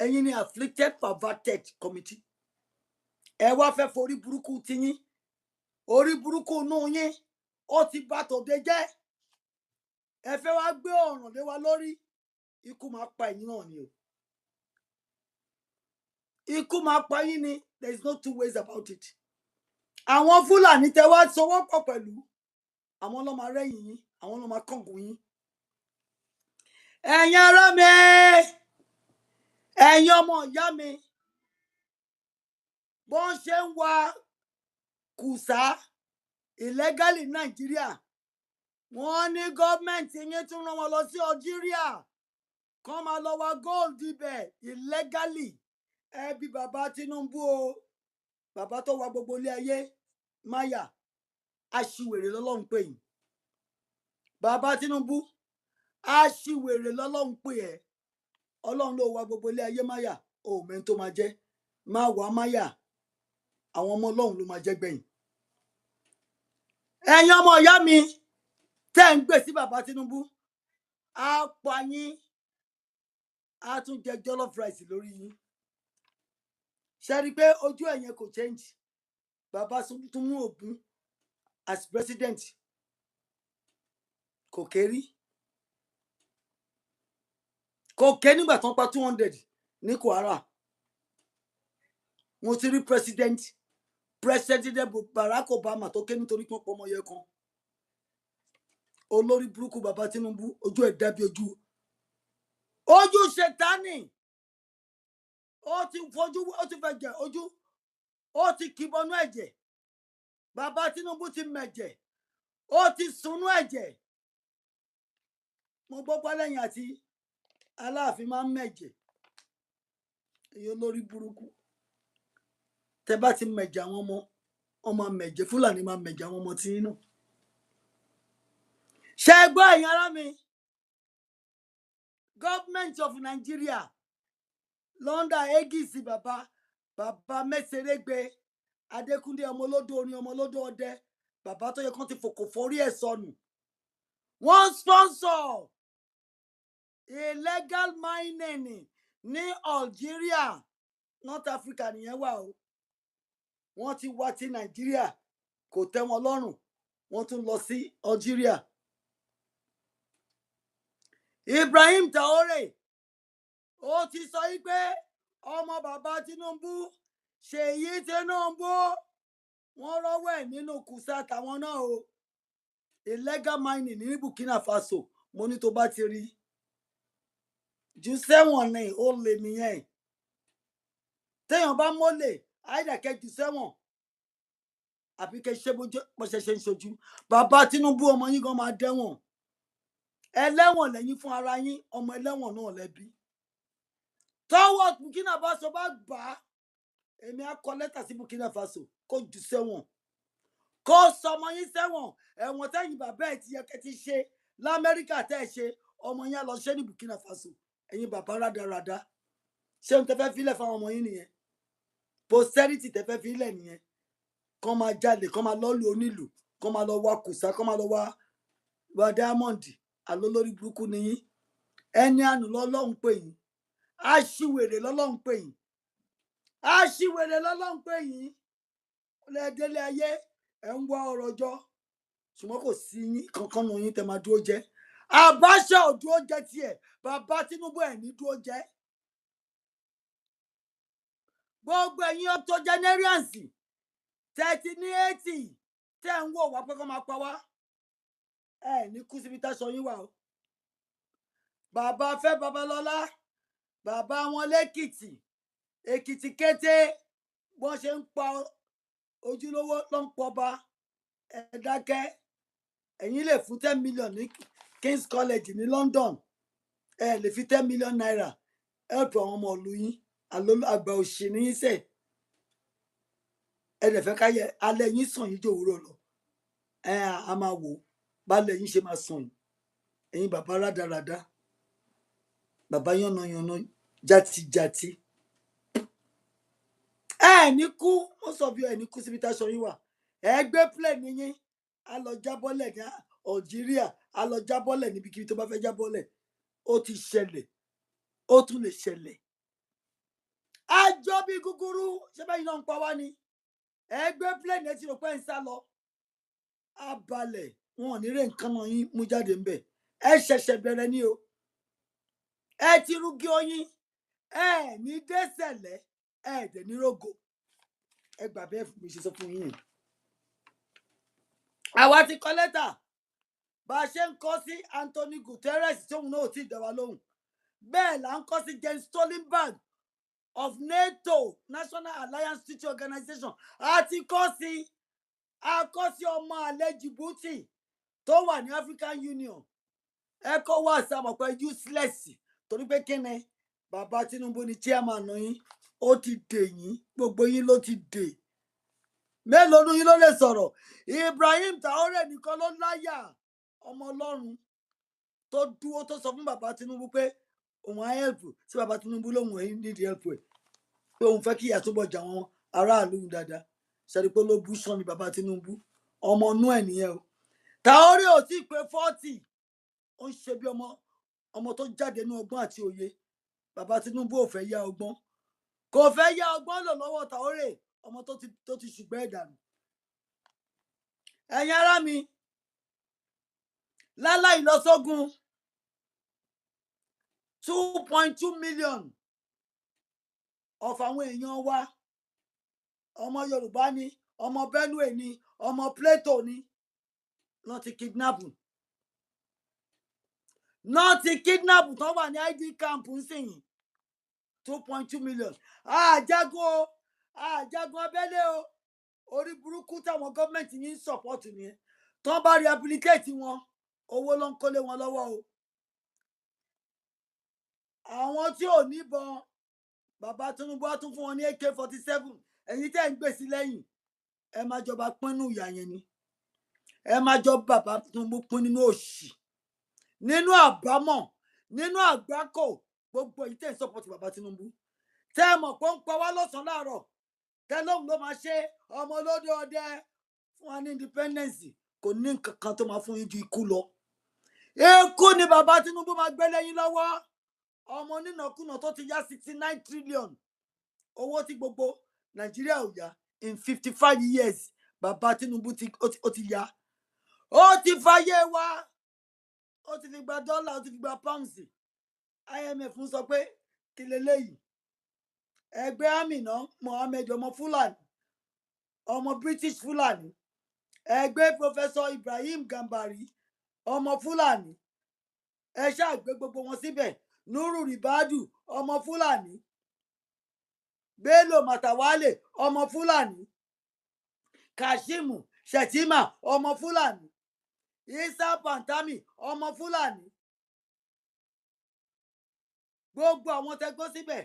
ẹ̀yin ni afflicted perverted committee. Ẹ wá fẹ́ forí burúkú ti yín. Orí burúkú inú yín ó ti bà tòde jẹ́. Ẹ fẹ́ wá gbé ọ̀ràn lé wa lórí. Ikú máa pa ẹ̀yin náà ni o. Ikú máa pa yín ni. There is no two ways about it. Àwọn Fúlàní tẹ́ wá sowọ́ pọ̀ pẹ̀lú. Àwọn ló máa rẹ́yìn yín. Àwọn ló máa kángun yín. Ẹ̀yin ará mi. Ẹ̀yin ọmọ ìyá mi. Bó ń ṣe ń wa kùsà illegally Nàìjíríà. wọ́n ní gọ́ọ̀mẹ̀ntì yín tún rán wọn lọ sí Algeria kán máa lọ wá gold ibẹ̀ illegally. Bí bàbá Tinubu o, bàbá tó wá gbogbo ilé ayé máyà, aṣiwèrè lọ́lọ́run pè yín. Bàbá Tinubu, aṣiwèrè lọ́lọ́run pè ẹ́. Ọlọ́run ló wá gbogbo ilé ayé máyà, o ò mẹ́ni tó máa jẹ́. Má wá máyà, àwọn ọmọ Ọlọ́run ló máa jẹ́ gbẹ̀yìn. Ẹ̀yin ọmọ ìyá mi tẹ́ ń gbé sí bàbá Tinubu, á pa yín, á tún jẹ jollof rice lórí yín. Ṣé rí i pé ojú ẹ̀yẹn kò change? Bàbá tún mú Ògún as president, kò kérí. Kò ké nígbà tán pa 200 ní Kwara. Mo ti rí president Barack Obama tó ké nítorí pọ́n pọ́ ọmọ yẹn kan. Olórí burúkú bàbá Tinubu, ojú ẹ̀ dàbí ojú ṣètánì. Ó ti fẹ́ jẹ ojú, ó ti kìbọnú ẹ̀jẹ̀. Bàbá Tinubu ti mẹ̀jẹ̀, ó ti sunú ẹ̀jẹ̀. Mo gbọ́ pé lẹ́yìn àti Aláàfin máa ń mẹ̀jẹ̀. Èyí olórí burúkú. Tẹ́ bá ti mẹ̀jẹ̀ àwọn ọmọ mẹ̀jẹ̀, Fúlàní máa mẹ̀jẹ̀ àwọn ọmọ tí náà. Ṣé ẹ gbọ́ ẹ̀yin ará mi? Government of Nigeria London Egisi bàbá Mẹ́sẹ̀rẹ́gbẹ́ Adékúnlé ọmọlódó orin ọmọlódó ọdẹ, bàbá tó yẹ kán ti fòkò forí ẹ̀ sọnù. Wọ́n sponsor illegal mining ní Algeria, North Africa nìyẹn wà o. Wọ́n ti wá ti Nàìjíríà, kò tẹ́ wọn lọ́rùn, wọ́n tún lọ sí Algeria. Ibrahim Traore ó ti sọ yí pé ọmọ bàbá Tinubu Seyi Tinubu wọ́n rọ́wọ́ ẹ̀ nínú kùsà tàwọn náà o. Illegal mining ní Burkina Faso, mo ní tó bá ti rí jù sẹ́wọ̀n ni ó lè nìyẹn. Téèyàn bá mọ́lẹ̀ àìdàkẹ́ jù sẹ́wọ̀n àbí kẹ́ ṣe bó ṣe ń ṣojú. Bàbá Tinubu ọmọ yín gan máa dẹ́wọ̀n. Ẹlẹ́wọ̀n lẹ́yìn fún ara yín, ọmọ ẹlẹ́wọ̀n náà lẹ́bí. Tọ́wọ́ Burkina Faso bá gbà á, èmi á kọ lẹ́tà sí Burkina Faso kó jù sẹ́wọ̀n, kó sọmọ yín sẹ́wọ̀n. Ẹ̀wọ̀n tẹ́yìn bàbá ẹ̀ ti yẹ kẹ́ ti ṣe l'Amẹ́ríkà tẹ́ ẹ ṣe, ọmọ yín á lọ ṣe ní Burkina Faso. Ẹ̀yin bàbá rádaràda, ṣé n tẹ́ fẹ́ filẹ̀ fáwọn ọmọ yín nìyẹn? Posterity tẹ́ fẹ́ filẹ̀ nìyẹn? Kán máa jalè, kán máa lọ́ọ́ lu onílù, kán máa lọ wá kùsà, kán máa lọ wá diamond. Àlólórí burúkú ni yín. Ẹni àánú lọ́lọ́run pè yín. Aṣiwèrè lọ́lọ́run pè yín. Aṣiwèrè lọ́lọ́run pè yín. Lẹ́ẹ̀dẹ́lẹ̀ ayé ẹ̀ ń wá ọrọ̀ jọ, ṣùgbọ́n kò sí yín kankan nù yín tẹ́ máa dúró jẹ. Abacha ò dúró jẹ tiẹ̀, bàbá Tinubu ẹ̀ ní dúró jẹ. Gbogbo ẹ̀yin octogenarians tẹ́tí ní 80 tẹ́ ń wò wá pé kán máa pa wá, ẹ ní kú síbi tá a sọ yín wà o. Bàbá Fẹ́ Babalọ́lá, bàbá wọn lẹ́kìtì, Èkìtì kété, bọ́n ṣe ń pa ojúlówó ló ń pọba. Ẹ dákẹ́. Ẹ̀yin lè fún 10 million ní King's College ní London, ẹ lè fi 10 million naira help àwọn ọmọ ìlú yín. Àgbà òṣì ní yín sẹ̀. Ẹ dẹ̀ fẹ́ káyẹ alẹ́ yín sàn yín jòwúrọ̀ lọ. A máa wò bálẹ̀ yín ṣe máa sàn yín. Ẹ̀yin bàbá rádaràda, bàbá yànnàyànnà, játijàti. Ẹ ní kú, most of you ẹ ní kú síbi tá a sọ yín wà. Ẹ gbé plane yín, a lọ jábọ́lẹ̀ ní Algeria, a lọ jábọ́lẹ̀ níbikíbi tó bá fẹ́ jábọ́lẹ̀. Ó ti ṣẹlẹ̀, ó tún lè ṣẹlẹ̀. Àjọ bí gúgúrú, ṣé báyìí náà ń pa wá ni? Ẹ gbé plane ẹ ti rò pé ń sá lọ. A balẹ̀, wọn ò ní rè nǹkan náà yín mú jáde ń bẹ̀. Ẹ ṣẹ̀ṣẹ̀ bẹ̀rẹ̀ ni o. Ẹ ti rúgí oyin, ẹ ní dẹ́sẹ̀lẹ̀, ẹ dẹ̀ ní rògò. Ẹ gbà bẹ́ẹ̀ fún mi ṣe sọ fún yín. Àwa ti kọ lẹ́tà bá a ṣe ń kọ sí Anthony Guterres tóun náà ò tí ì dá wa lóhùn. Bẹ́ẹ̀ là ń kọ sí Jens Stoltenberg of NATO, National Alliance Treaty Organization. A ti kọ sí ọmọ àlè Djibouti tó wà ní African Union ECOWAS àmọ̀ pé useless torí pé kíni bàbá Tinubu ni chairman yín ó ti dè yín gbogbo yín ló ti dè mélòó nu yín ló lè sọ̀rọ̀ Ibrahim Traore nìkan ló láyà ọmọ Ọlọ́run tó dúró tó sọ fún bàbá Tinubu pé òun á help sí bàbá Tinubu lóhùn ẹ̀yìn nídìí help ẹ̀ pé òun fẹ́ kí ìyà túbọ̀ jà wọn aráàlú dáadáa ṣẹ́ni pé ló bú sàn ní bàbá Tinubu ọmọ inú ẹ̀ nìyẹn o Traore ò tí ì pé 40 ó ń ṣe bí ọmọ tó jáde ní ọgbọ́n àti òye bàbá Tinubu ò fẹ́ yá ọgbọ́n kò fẹ́ yá ọgbọ́n lò lọ́wọ́ Traore ọmọ tó ti ṣùgbẹ́ ìdànù ẹ̀yin ará mi láláì lọ sógun 2.2 million of àwọn èèyàn wa ọmọ Yorùbá ni ọmọ Benue ni ọmọ Plateau ni wọ́n ti kidnap tán wà ní ID camp nsìnyìn 2.2 million àjagun abẹ́lé o orí burúkú táwọn gọ́ọ̀mẹ̀ntì yìí ń support nìyẹn tán bá rehabilitate wọn owó ló ń kólé wọn lọ́wọ́ o àwọn tí ò níbọn bàbá Tinubu á tún fún wọn ní AK-47 ẹ̀yin tẹ́ ń gbèsè lẹ́yìn ẹ máa jọba pínnú ìyà yẹn ni ẹ máa jọ bàbá Tinubu pín nínú òṣì nínú àbámọ̀ nínú àgbákò gbogbo èyí tẹ́ ń support bàbá Tinubu tẹ́ ẹ mọ̀ pé ó ń pa wá lọ́sàn-án láàárọ̀ tẹ́ lóhùn ló máa ṣe ọmọ olódò ọdẹ fún wa ní independence kò ní nǹkan kan tó máa fún yín ju ikú lọ ikú ni bàbá Tinubu máa gbé lẹ́yìn lọ́wọ́ ọmọ onínàkúnà tó ti yá 69 trillion owó tí gbogbo Nàìjíríà ò yá in 55 years bàbá Tinubu ó ti yá ó ti fàyè wá ó ti fi gba dọ́là ó ti fi gba pounds IMF ń sọ pé kí leléyìí ẹgbẹ́ Amina Mohammed ọmọ Fúlàní ọmọ British Fúlàní ẹgbẹ́ Professor Ibrahim Gambari ọmọ Fúlàní ẹ ṣáà gbé gbogbo wọn síbẹ̀ Nuru Ribadu ọmọ Fúlàní Bello Matawalle ọmọ Fúlàní Kashimu Shettima ọmọ Fúlàní Isa Pantami ọmọ Fúlàní gbogbo àwọn tẹgbọ́ síbẹ̀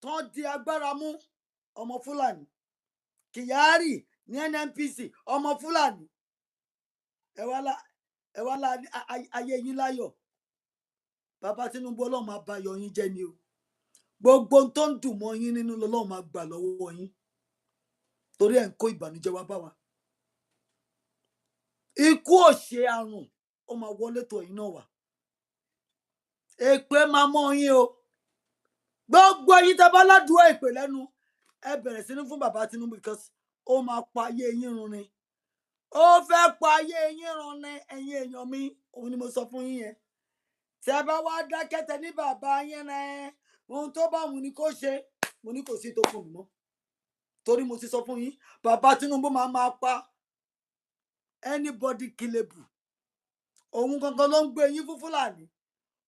tán di agbára mú ọmọ Fúlàní Kyari ní NNPC ọmọ Fúlàní ẹ wá la ayé yín láyọ̀ bàbá Tinubu Ọlọ́run máa bá yọ yín jẹ́ ni o gbogbo tó ń dùn mọ́ yín nínú Ọlọ́run máa gbà lọ́wọ́ yín torí ẹ̀ ń kó ìbànújẹ́ wá bá wa ikú òṣè àrùn ó máa wọlé tó yín náà wá èpè máa mọ́ yín o gbogbo yín tẹ́ bá ládùúgbò èpè lẹ́nu ẹ bẹ̀rẹ̀ sí ní fún bàbá Tinubu because ó máa pa ayé yín run ni ó fẹ́ pa ayé yín run ni ẹ̀yin èèyàn mi òun ni mo sọ fún yín yẹn tẹ́ bá wá dákẹ́tẹ̀ ní bàbá yín rẹ̀ ohun tó bá wù ní kó ṣe mo ní kò sí tó kù mọ́ torí mo ti sọ fún yín bàbá Tinubu máa pa anybody killable òun gangan ló ń gbé yín fún Fúlàní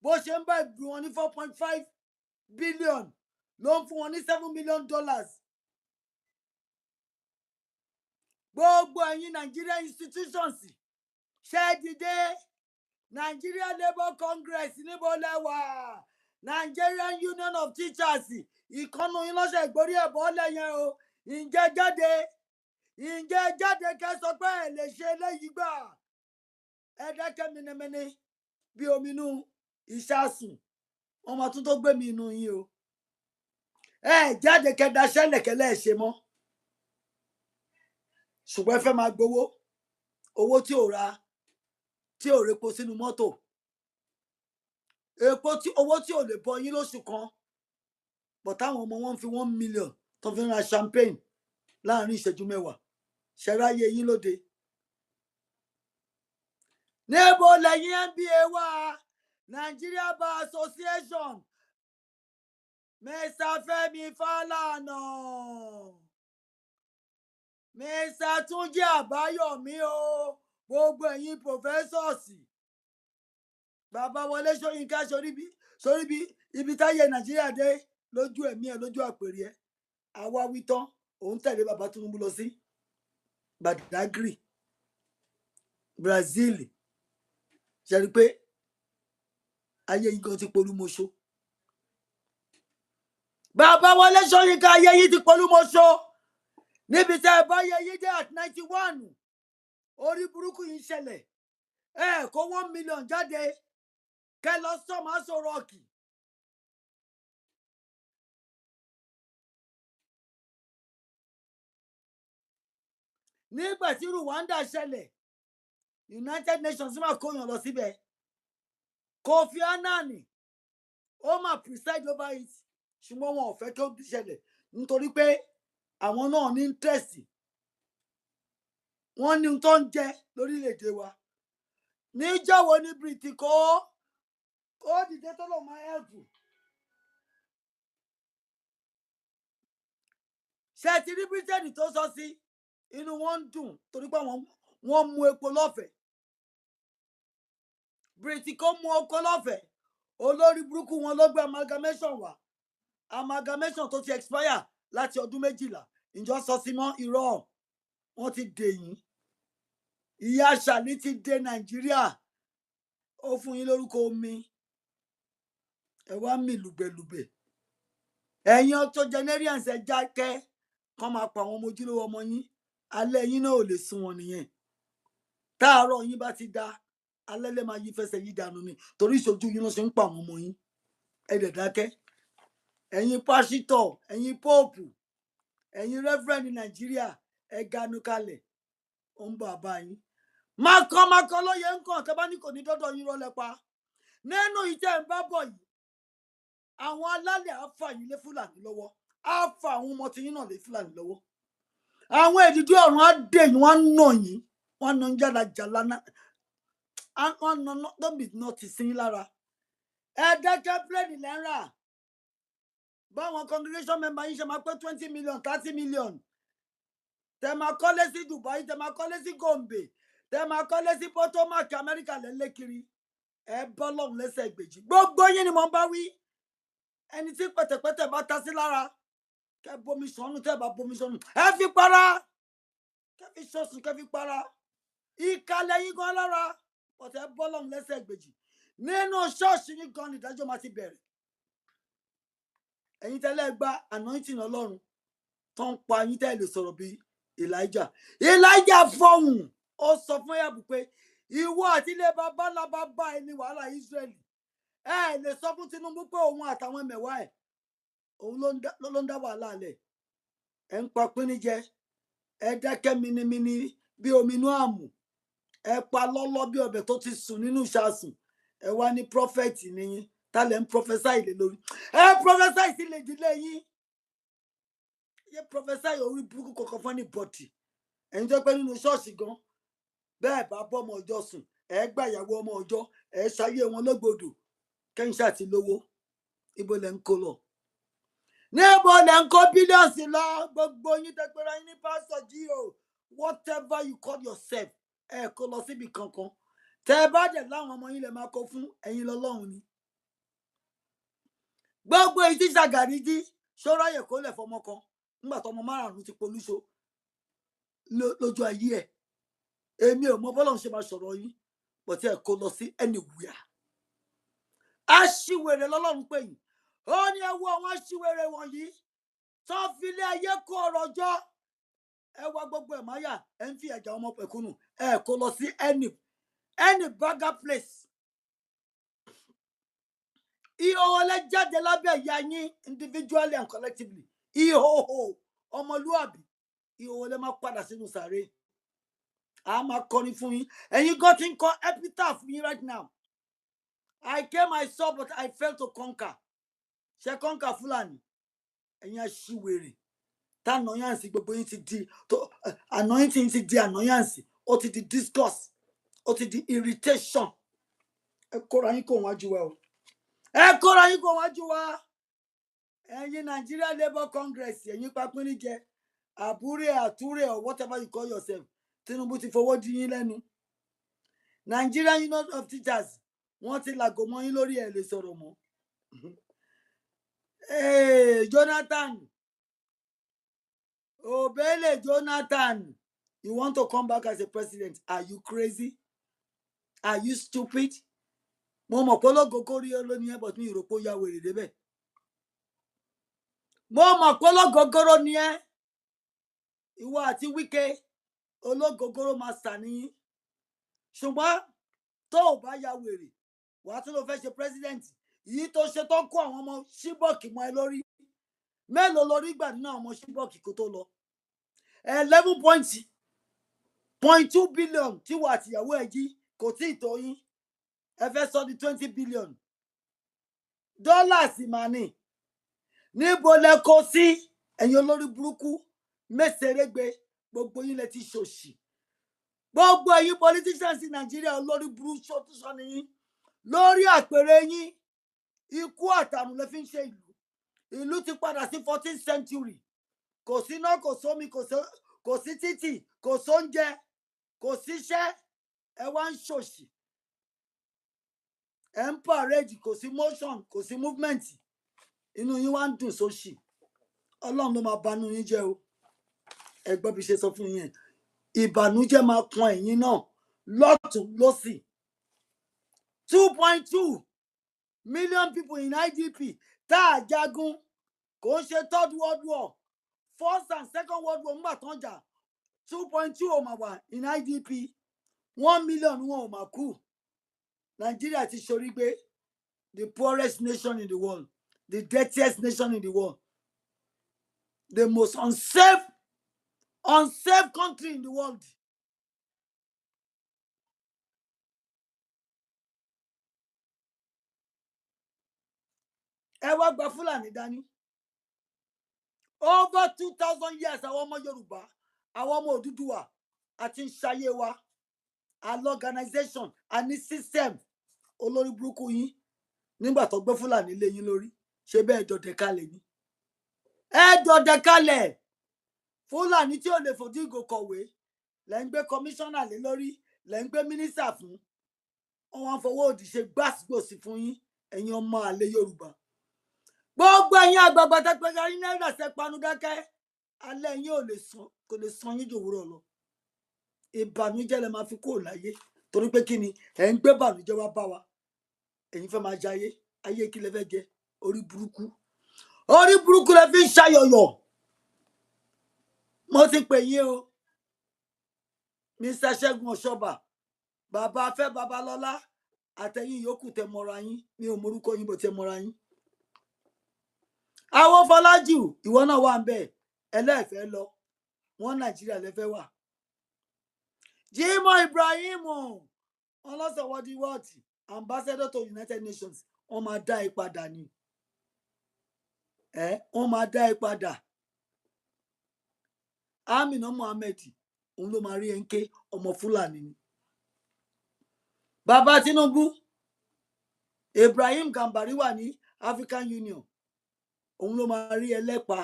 bó ṣe ń bá ìgbì wọn ní 4.5 billion ló ń fún wọn ní $7 million gbogbo ẹ̀yin Nigeria institutions ṣe dìde Nigeria Labour Congress níbo lẹ́wà Nigerian Union of Teachers ìkànnù yín lọ́sẹ̀ ìgbórí ẹ̀bọ́ lẹ́yìn o ǹjẹ́ jáde kẹ́ sọ pé ẹ̀ lè ṣe eléyìí gbà ẹ dákẹ́ mẹnẹmẹnẹ bí omi inú ìṣàsùn wọn máa tún tó gbé mi inú yín o ẹ jáde kẹ́ daṣẹ́ lẹ̀kẹ́lẹ́ ẹ̀ ṣe mọ́ ṣùgbọ́n ẹ fẹ́ máa gbowó owó tí ò repo sínú mọ́tò owó tí ò lè bọ yín lóṣù kan bọ̀ táwọn ọmọ wọn fi 1 million tó fi ń ra champagne láàrin ìṣẹ́jú mẹ́wàá ṣẹ́ráyé yín lóde níbo lẹ́yìn NBA wà Nigeria Bar Association Mr. Fẹ́mi Fálànà Mr. Túnjí Àbáyọ̀mí o gbogbo ẹ̀yin professors bàbá Wọlé Ṣóyínká sórí bí ibi táyé Nàìjíríà dé lójú ẹ̀mí ẹ̀ lójú àpèrè ẹ̀ àwa wí tán òun tẹ̀lé bàbá Tinubu lọ sí Badagry Brazil ṣe rí pé ayé yìí gan ti polúmọṣó. Bàbá Wọlé Ṣóyínká ayé yìí ti polúmọṣó níbi tí ẹ bá yẹ yìí dé at 91 orí burúkú yìí ṣẹlẹ̀ kó 1 million jáde kẹ lọ sọmọ aṣọ rọọkì. Nígbà tí Rwanda ṣẹlẹ̀ United Nations máa kóyàn lọ síbẹ̀ Kofi Annan ó máa preside over it ṣùgbọ́n wọn ò fẹ́ kí ó ṣẹlẹ̀ nítorí pé àwọn náà ní interest wọ́n ní tó ń jẹ lórílẹ̀‐èdè wa níjọ́wọ́ ní Britain kó dìde tó lọ́ máa help. ṣe ti rí Britain tó sọ sí inú wọn ń dùn torí pé wọ́n mú epo lọ́fẹ̀ẹ́ Britain kó mú ọkọ lọ́fẹ̀ẹ́ olórí burúkú wọn ló gbé amalgamation wá amalgamation tó ti expire láti ọdún 12 ìjọ sọ sí mọ́ irọ́ wọn ti dèyìn ìyá Ṣàlí ti dé Nàìjíríà ó fún yín lórúkọ omi ẹ wá mì lùgbẹ̀lùgbẹ̀ ẹ̀yin octogenarians ẹ jákẹ́ kán máa pa àwọn ọmọ ojúlówó ọmọ yín alẹ́ yín náà ò lè sún wọn nìyẹn táàárọ̀ yín bá ti dá alẹ́ lè máa yí fẹsẹ̀ yí dànù ni torí ìṣojú yín ló ṣe ń pa àwọn ọmọ yín ẹ dẹ̀ dákẹ́ ẹ̀yin pásítọ̀ ẹ̀yin póòpù ẹ̀yin rẹ́fúrẹ́ǹdì Nàìjíríà ẹ ganu kalẹ̀ ó ń bọ̀ àbá yín mákọ́ lóye ń kàn tẹ́ bá ní kò ní dọ́dọ̀ yín rọ́lẹ́ pa nínú ìtẹ́ ń bá bọ̀ yìí àwọn alálẹ̀ á fà yín lé Fúlàní lọ́wọ́ á fà àwọn ọmọ tí yín náà lé Fúlàní lọ́wọ́ àwọn èdìdí ọ̀run á dè yín wọ́n á nà yín wọ́n á nà ń jára jàlá náà wọ́n á nà don't be naughty sí yín lára ẹ dákẹ́ plẹ́ẹ̀nì lẹ́rà báwọn congregation member yín ṣe máa pé 20 million 30 million tẹ máa kọ́lé sí Dubai tẹ máa kọ́lé sí Gombe tẹ máa kọ́lé sí Potomac Amẹ́ríkà lẹ́lẹ́kiri ẹ bọ́ lọ́hùn lẹ́sẹ̀ ìgbèjì gbogbo yín ni mo bá wí ẹni tí pẹ̀tẹ̀pẹ̀tẹ̀ bá ta sí lára kẹ bomi sọnù tẹ bá bomi sọnù ẹ fi para kẹ fi ṣọ̀sùn kẹ fi para ìkàlẹ̀ yín gan lára ọ̀tẹ̀ bọ́ lọ́hùn lẹ́sẹ̀ ìgbèjì nínú ṣọ́ọ̀ṣì yín gan nìdájọ́ máa ti bẹ̀rẹ̀ ẹ̀yin tẹ́lẹ̀ gba anointing Ọlọ́run tó ń pa yín tẹ́ lè sọ̀rọ̀ bí Elijah fọhùn ó sọ fún Áhábù pé ìwọ àti ilé bàbá ńlá bàbá ẹ ní wàhálà Ísírẹ́lì ẹ lè sọ fún Tinubu pé òun àtàwọn ẹmẹ̀wà ẹ òun ló ń dá wàhálà lẹ̀ ẹ ń pa pínnín jẹ ẹ dákẹ́ minimini bí omi inú àmù ẹ pa lọ́lọ́ bí ọbẹ̀ tó ti sùn nínú ìṣàsùn ẹ wá ní prọfẹ̀tì nìyí tálẹ̀ ń prophesy lé lórí ẹ prophesy sí lè dílé yín yẹ prophesy orí burúkú kankan fún anybody ẹ̀yin tó pẹ́ nínú ṣọ́ọ̀ṣì gan bẹ́ẹ̀ bá bọ́ ọmọ ọjọ́ sùn ẹ gbà ìyàwó ọmọ ọjọ́ ẹ ṣayé wọn lógbòdò kẹ́yìn ṣáà ti lówó ibo lẹ̀ ń kó lọ níbo lẹ̀ ń kó bílíọ̀nsì lọ gbogbo yín tẹgbẹ́ra yín ní pásítọ̀ jí o whatever you call yourself ẹ kó lọ síbi kankan tẹ ẹ bá dẹ̀ láwọn ọmọ yín lè máa kó fún ẹ̀yin lọ́lọ́run ni gbogbo èyí tí Ṣàgàrí jí ṣọ́ráyè kó lẹ̀ fọmọ kan nígbà tó ọmọ márùn-ún ti polúṣo lójú ayé ẹ̀ èmi ò mọ bọ́lọ́run ṣe máa sọ̀rọ̀ yín bọ̀tí ẹ̀ kó lọ sí anywhere aṣiwèrè lọ́lọ́run pè yín ó ní ẹ wo àwọn aṣiwèrè wọ̀nyí tó fi ilé ayé kó ọrọ̀ jọ ẹ wá gbogbo ẹ̀ máyà ẹ ń fi ẹ̀jà ọmọ pẹ̀kúnnù ẹ kó lọ sí any burger place ìhòòhò lẹ jáde lábẹ́ ìyá yín individually and collectively ìhòòhò ọmọlúàbí ìhòòhò lẹ máa padà sínú sàréè a máa kọrin fún yín ẹ̀yin gan ti ń kọ epitaph fún yín right now I came I saw but I failed to conquer ṣe conquer Fúlàní ẹ̀yin aṣiwèrè tá annoyance gbogbo yín ti di anointing ti di annoyance ó ti di disgust ó ti di irritation ẹ kóra yín kó wájú wa o ẹ kóra yín kó wájú wa ẹ̀yin Nigeria Labour Congress ẹ̀yin papínrín jẹ àbúrè àtúrè or whatever you call yourself Tinubu ti fọwọ́ di yín lẹ́nu Nigerian Union of Teachers wọ́n ti làgò mọ́ yín lórí ẹ̀ lè sọ̀rọ̀ mọ́ Jonathan Obele Jonathan you want to come back as a president are you crazy Are you stupid? Mo mọ̀ pé ológógó rí olóní ẹ but mi rò pé ó ya wèrè débẹ̀. Mo mọ̀ pé ológógóró ni ẹ. Ìwọ àti Wike ológógóró máa sà níyín. Ṣùgbọ́n tó ò bá ya wèrè wàá tún lọ fẹ́ ṣe president. Yìí tó ṣe tó kó àwọn ọmọ Ṣíbọ̀kì mọ́ ẹ lórí. Mélòó lórí gbà nínú àwọn ọmọ Ṣíbọ̀kì kó tó lọ? 11.2 billion tí wà àtìyàwó ẹ jí kò tí ì tó yín. Ẹ fẹ́ sọ di 20 billion. Dollars mà ní. Níbo lẹ kó sí? Ẹ̀yin olórí burúkú mẹ́sẹ̀rẹ́gbẹ́ gbogbo yín lẹ ti ṣòṣì. Gbogbo ẹ̀yin politicians in Nigeria olórí burúkú ṣòtúnṣọ́ ni yín. Lórí àpèrè yín ikú àtàrùn lẹ fi ń ṣe ìlú. Ìlú ti padà sí 14th century. Kò sí iná, kò sómi, kò sí títì, kò sóúnjẹ, kò síṣẹ́. Ẹ wá ń ṣòṣì. Ẹ ń parade, kò sí motion, kò sí movement. Inú yín wá ń dùn sóṣì. Ọlọ́run ló máa banú yín jẹ́ o. Ẹ gbọ́ bí ṣe sọ fún yín. Ìbànújẹ́ máa kan ẹ̀yin náà lọ́tùn lósì. 2.2 million people in IDP tá a jagun kò ń ṣe third world war, first and second world war ńgbà tán jà. 2.2 ò mà wà in IDP. 1 million wọn ò mà kú. Nigeria ti ṣorí gbé, the poorest nation in the world, the dirtiest nation in the world, the most unsafe country in the world. Ẹ wá gba Fúlàní dání. Over 2,000 years àwọn ọmọ Yorùbá, àwọn ọmọ Odùduwà àti ń ṣayé wa. An organization, a ní system. Olórí burúkú yín nígbà tó gbé Fúlàní lé yín lórí. Ṣé bẹ́ẹ̀ dọ̀dẹ̀ kalẹ̀ ni? Ẹ dọ̀dẹ̀ kalẹ̀. Fúlàní tí ò lè fojú ìgò kọ̀wé lẹ́ ń gbé kọmíṣánná lé lórí, lẹ́ ń gbé mínísítà fún. Wọ́n wá fọwọ́ òdì ṣe gbàsgbòsì fún yín, ẹ̀yin ọmọ àlè Yorùbá. Gbogbo ẹ̀yin àgbààgbà tẹpẹgà yín náírà ṣe panu dákẹ́. Alẹ́ yín kò lè san yín jòwúrọ̀ lọ. Ìbànújẹ́ lẹ máa fi kúrò láyé. Torí pé kí ni? Ẹ ń gbé bànújẹ́ wá bá wa. Ẹ̀yin fẹ́ máa jayé. Ayé kí lẹ fẹ́ jẹ? Orí burúkú. Orí burúkú lẹ fi ń ṣayọ̀yọ̀. Mo ti pè yín o. Mr. Ṣẹ́gun Ọ̀ṣọ́bà, bàbá Afẹ́ Babalọ́lá, àtẹ̀yìn yòókù tẹ mọ́ra yín. Mi ò morúkọ yín bó tẹ mọ́ra yín. Àwọn Fọlájù, ìwọ náà wà ń bẹ̀. Ẹlẹ́ẹ̀fẹ́ lọ. Wọ́n Nàìjíríà lẹ́fẹ́ wà. Jimoh Ibrahim, wọ́n lọ sọ̀wọ́ di wọ́ọ̀tì. Ambassador to United Nations. Wọ́n máa dá ẹ padà ni. Wọ́n máa dá ẹ padà. Amina Mohammed, òun ló máa rí ẹnké ọmọ Fúlàní ni. Bàbá Tinubu, Ibrahim Gambari wà ní African Union. Òun ló máa rí ẹlẹ́pa.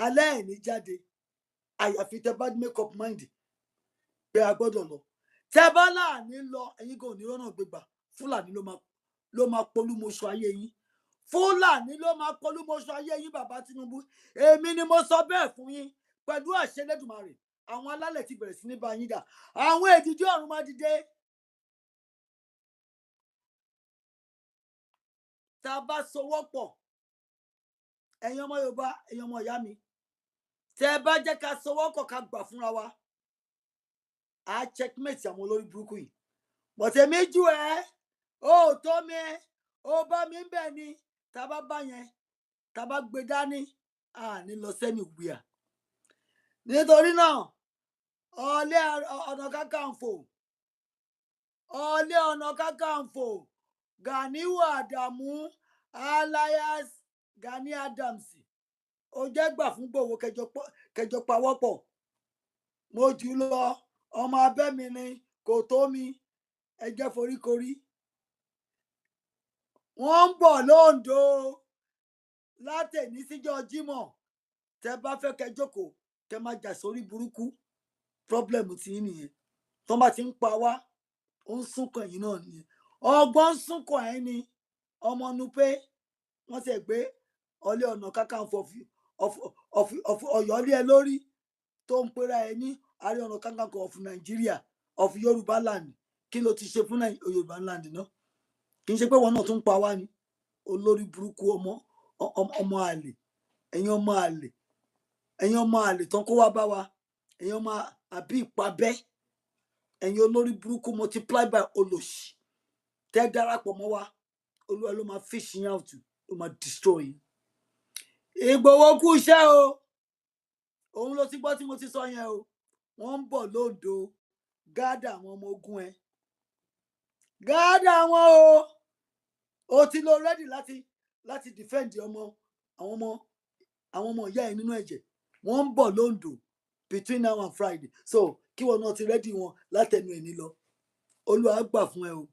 Alẹ́ ẹ̀ ní jáde. Àyàfi tẹ bá make up mind pé a gbọ́dọ̀ lọ. Tẹ bá láàní lọ, ẹ̀yin kò ní rọ́nà gbégbà. Fúlàní ló máa polúmọṣọ ayé yín. Fúlàní ló máa polúmọṣọ ayé yín, bàbá Tinubu. Èmi ni mo sọ bẹ́ẹ̀ fún yín. Pẹ̀lú àṣẹ Elédùmarè, àwọn alálẹ̀ ti bẹ̀rẹ̀ sí ní bá yín dà. Àwọn èdìdí ọ̀run máa dìde. Tá a bá sowọ́ pọ̀, ẹ̀yin ọmọ Yorùbá, ẹ̀yin ọmọ ìyá mi, tẹ́ ẹ bá jẹ́ ká sowọ́ pọ̀ ká gbà fúnra wa, a checkmate àwọn olórí burúkú yìí. Bọ̀tẹ̀ méjì ó tó mi, ó bá mi ń bẹ̀ ni. Tá a bá bá yẹn, tá a bá gbé dání, a ní lọ sẹ́ni wíà. Nítorí náà, Ọọ̀lẹ́ Ọ̀nà Kakanfò, Ọọ̀lẹ́ Ọ̀nà Kakanfò, Ganiu Adamu alias Gani Adams, ó jẹ́ gbà fún Gbòho kẹjọ pawọ́pọ̀. Mo jù lọ, ọmọ abẹ́ mi ni, kò tó mi, ẹjẹ́ foríkorí. Wọ́n ń bọ̀ lóńdó látẹ̀ní síjọ́ Jímọ̀. Tẹ bá fẹ́ kẹjókòó, kẹ máa jà sórí burúkú. Problem ti yín nìyẹn. Tọ́ bá ti ń pa wá, ó ń súnkàn yín náà nìyẹn. Ọgbọ́n ń súnkàn ẹ́ ni. Ọmọ Nupe, wọ́n ti gbé Ọọ̀lẹ́ Ọ̀nà Kakanfò Ọ̀yọ́ lé ẹ lórí tó ń pera ẹ ní Ààrẹ Ọ̀nà Kakanfò of Nigeria, of Yorùbá land. kí ló ti ṣe fún Yorùbá land náà? Kì í ṣe pé wọn náà tún pa wá ni. Olórí burúkú ọmọ àlè, ẹ̀yin ọmọ àlè, ẹ̀yin ọmọ àlè tán kó wá bá wa, ẹ̀yin ọmọ àbí ìpabẹ́, ẹ̀yin olórí burúkú multiply by olòṣì tẹ́ darapọ̀ mọ́ wa, Olúwa ló máa fish yín out, ló máa destroy yín. Ìgbòho kú iṣẹ́ o, òun ló ti gbọ́ tí mo ti sọ yẹn o. Wọ́n ń bọ̀ lóńdó, gádà àwọn ọmọ ogun ẹ̀, gádà wọn o ti lọ ready láti defend àwọn ọmọ ìyá ẹ̀ nínú ẹ̀jẹ̀. Wọ́n ń bọ̀ lóńdó between now and Friday, so kí wọn náà ti ready wọn látẹnu ẹni lọ. Olúwa gbà fún ẹ o,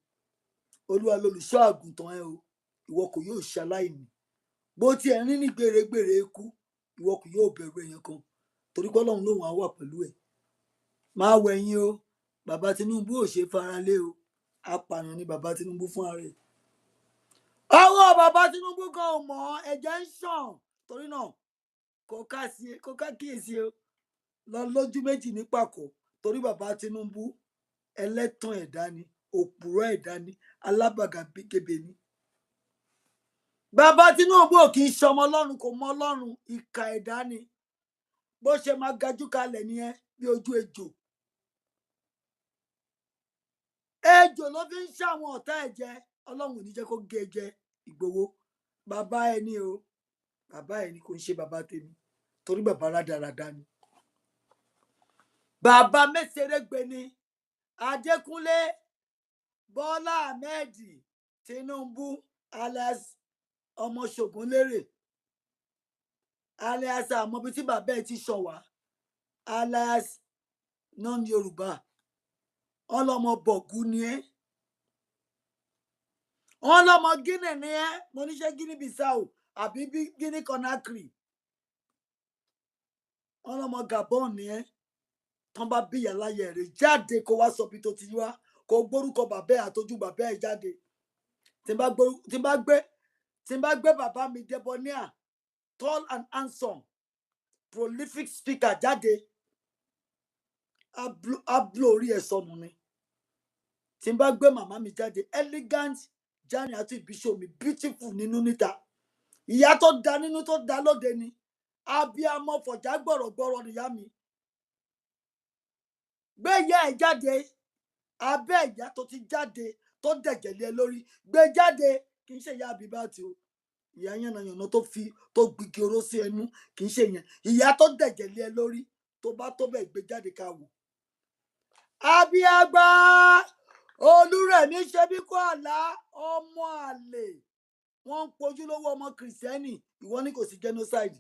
Olúwa lolùṣọ́ àgùntàn ẹ o, ìwọ kò yóò ṣaláìní. Bó ti ẹ̀ rí ní gbèrègbèrè ikú, ìwọ kò yóò bẹ̀rù èèyàn kan, torí pé Ọlọ́run lòun á wà pẹ̀lú ẹ̀. Máa wẹ̀yìn o, bàbá Tinubu ò ṣe faralé o, apààyàn ni bàbá Tinubu fún ara ẹ̀. Ọwọ́ bàbá Tinubu gan ò mọ̀, ẹ̀jẹ̀ ń ṣàn, torí náà kò ká kíyèsí o, lọ lójú méjì ní pàkó, torí bàbá Tinubu ẹlẹ́tàn ẹ̀dá ni, òpùrọ́ ẹ̀dá ni, alábàgàbígebè ni. Bàbá Tinubu ò kì í ṣọmọ Ọlọ́run, kò mọ Ọlọ́run, ìkà ẹ̀dá ni. Bó ṣe máa gajú kalẹ̀ nìyẹn bí ojú ejò. Ejò ló fi ń ṣàwọn ọ̀tá ẹ̀ jẹ, Ọlọ́run ò ní jẹ́ kó gé e jẹ. Ìgbòho bàbá ẹ ní o, bàbá ẹ ní, kò ń ṣe bàbá tèmi, torí bàbá rádaràda ni. Bàbá mẹ́sẹ̀rẹ́gbẹ ni. Adékúnlé Bọ́lá Ahmed Tinubu alias ọmọ Ṣògúnlérè alias àmọ́bí tí bàbá ẹ ti ṣọ̀wá alias non-Yorùbá. Ọlọ́mọ bọ̀gú ni ẹ́, ọlọ́mọ Guinea ni ẹ́, mo níṣẹ́ Guinea Bissau àbí Guinea Conakry. Ọlọ́mọ Gabon ni ẹ́. Tán bá bí ìyá láyé rẹ̀ jáde kó wá sọ bí tó ti wá, kó gbórúkọ bàbá ẹ̀ àtọ́jú bàbá ẹ̀ jáde. Tí n bá gbé bàbá mi Debonair, tall and handsome, prolific speaker jáde, á blow orí ẹ̀ sọnù ni. Tí n bá gbé màmá mi jáde, elegant Jani àti Bishomi, beautiful nínú níta, ìyá tó da nínú tó da lóde ni, abiyamọ fọ̀já gbọ̀rọ̀gbọ̀rọ̀ nìyá mi. Gbé ìyá ẹ̀ jáde, abẹ́ ìyá tó ti jáde tó dẹ̀jẹ̀ lé ẹ lórí, gbé jáde. Kì í ṣe ìyá Àbíbátì o, ìyá yànnàyànnà tó gbígi oró sí ẹnu, kì í ṣe yẹn. Ìyá tó dẹ̀jẹ̀ lé ẹ lórí, tó bá tó bẹ́ẹ̀ gbé jáde ká wò. Abíagbá Olúrẹ̀mí ṣe bí kò àlá, ọmọ àlè, wọ́n ń pojú lówó ọmọ kìrìsìtẹ́nì, ìwọ ní kò sí genocide.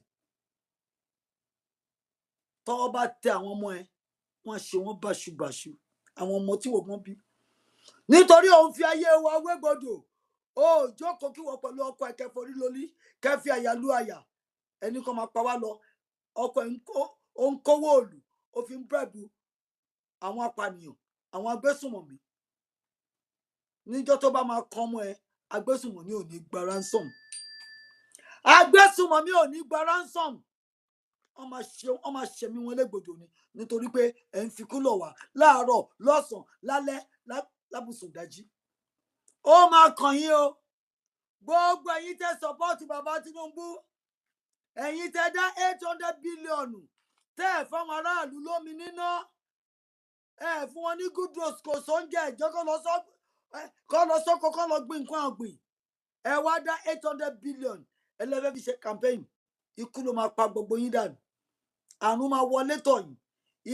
Tọ́wọ́ bá tẹ àwọn ọmọ ẹ, wọ́n ṣe wọ́n báṣubàṣu, àwọn ọmọ tí wọ́n bí. Nítorí òun fi ayé wa wégbodò, ó jókòó kí wọ́n pẹ̀lú ọkọ ẹ̀ kẹforí lórí, kẹfì àyà lú àyà, ẹni kan máa pa wá lọ. Ọkọ ẹ̀ ó ń kówó òlù, ó fi ń bẹ̀bù àwọn apànìyàn, àwọn agbésùnmọ̀mí. Níjọ́ tó bá máa kọ́ ọmọ ẹ, agbésùnmọ̀mí ò ní gba ransom. Agbésùnmọ̀mí ò ní gba ransom. Wọ́n máa ṣẹ̀mí wọn légbodò ni, nítorí pé ẹ̀ ń fikú lọ̀ wá láàárọ̀, lọ́sàn-án, lálẹ́, lábùsùn dájí. Ó máa kàn yín o. Gbogbo ẹ̀yin tẹ́ sọ́pọ́ọ̀tì bàbá Tinubu, ẹ̀yin tẹ́ dá 800 bílíọ̀nù tẹ́ ẹ̀ fáwọn aráàlú lómi níná, ẹ̀ fún wọn ní good roads, kò sóúnjẹ ìjọ kọ́ lọ sọ́kọ kọ́ lọ gbin nǹkan ọ̀gbìn. Ẹ wá dá 800 bílíọ̀nù ẹlẹ́fẹ́ fi ṣe campaign. Ikú ló máa pa gbogbo yín dànù, àrùn máa wọlé tọ̀ yín,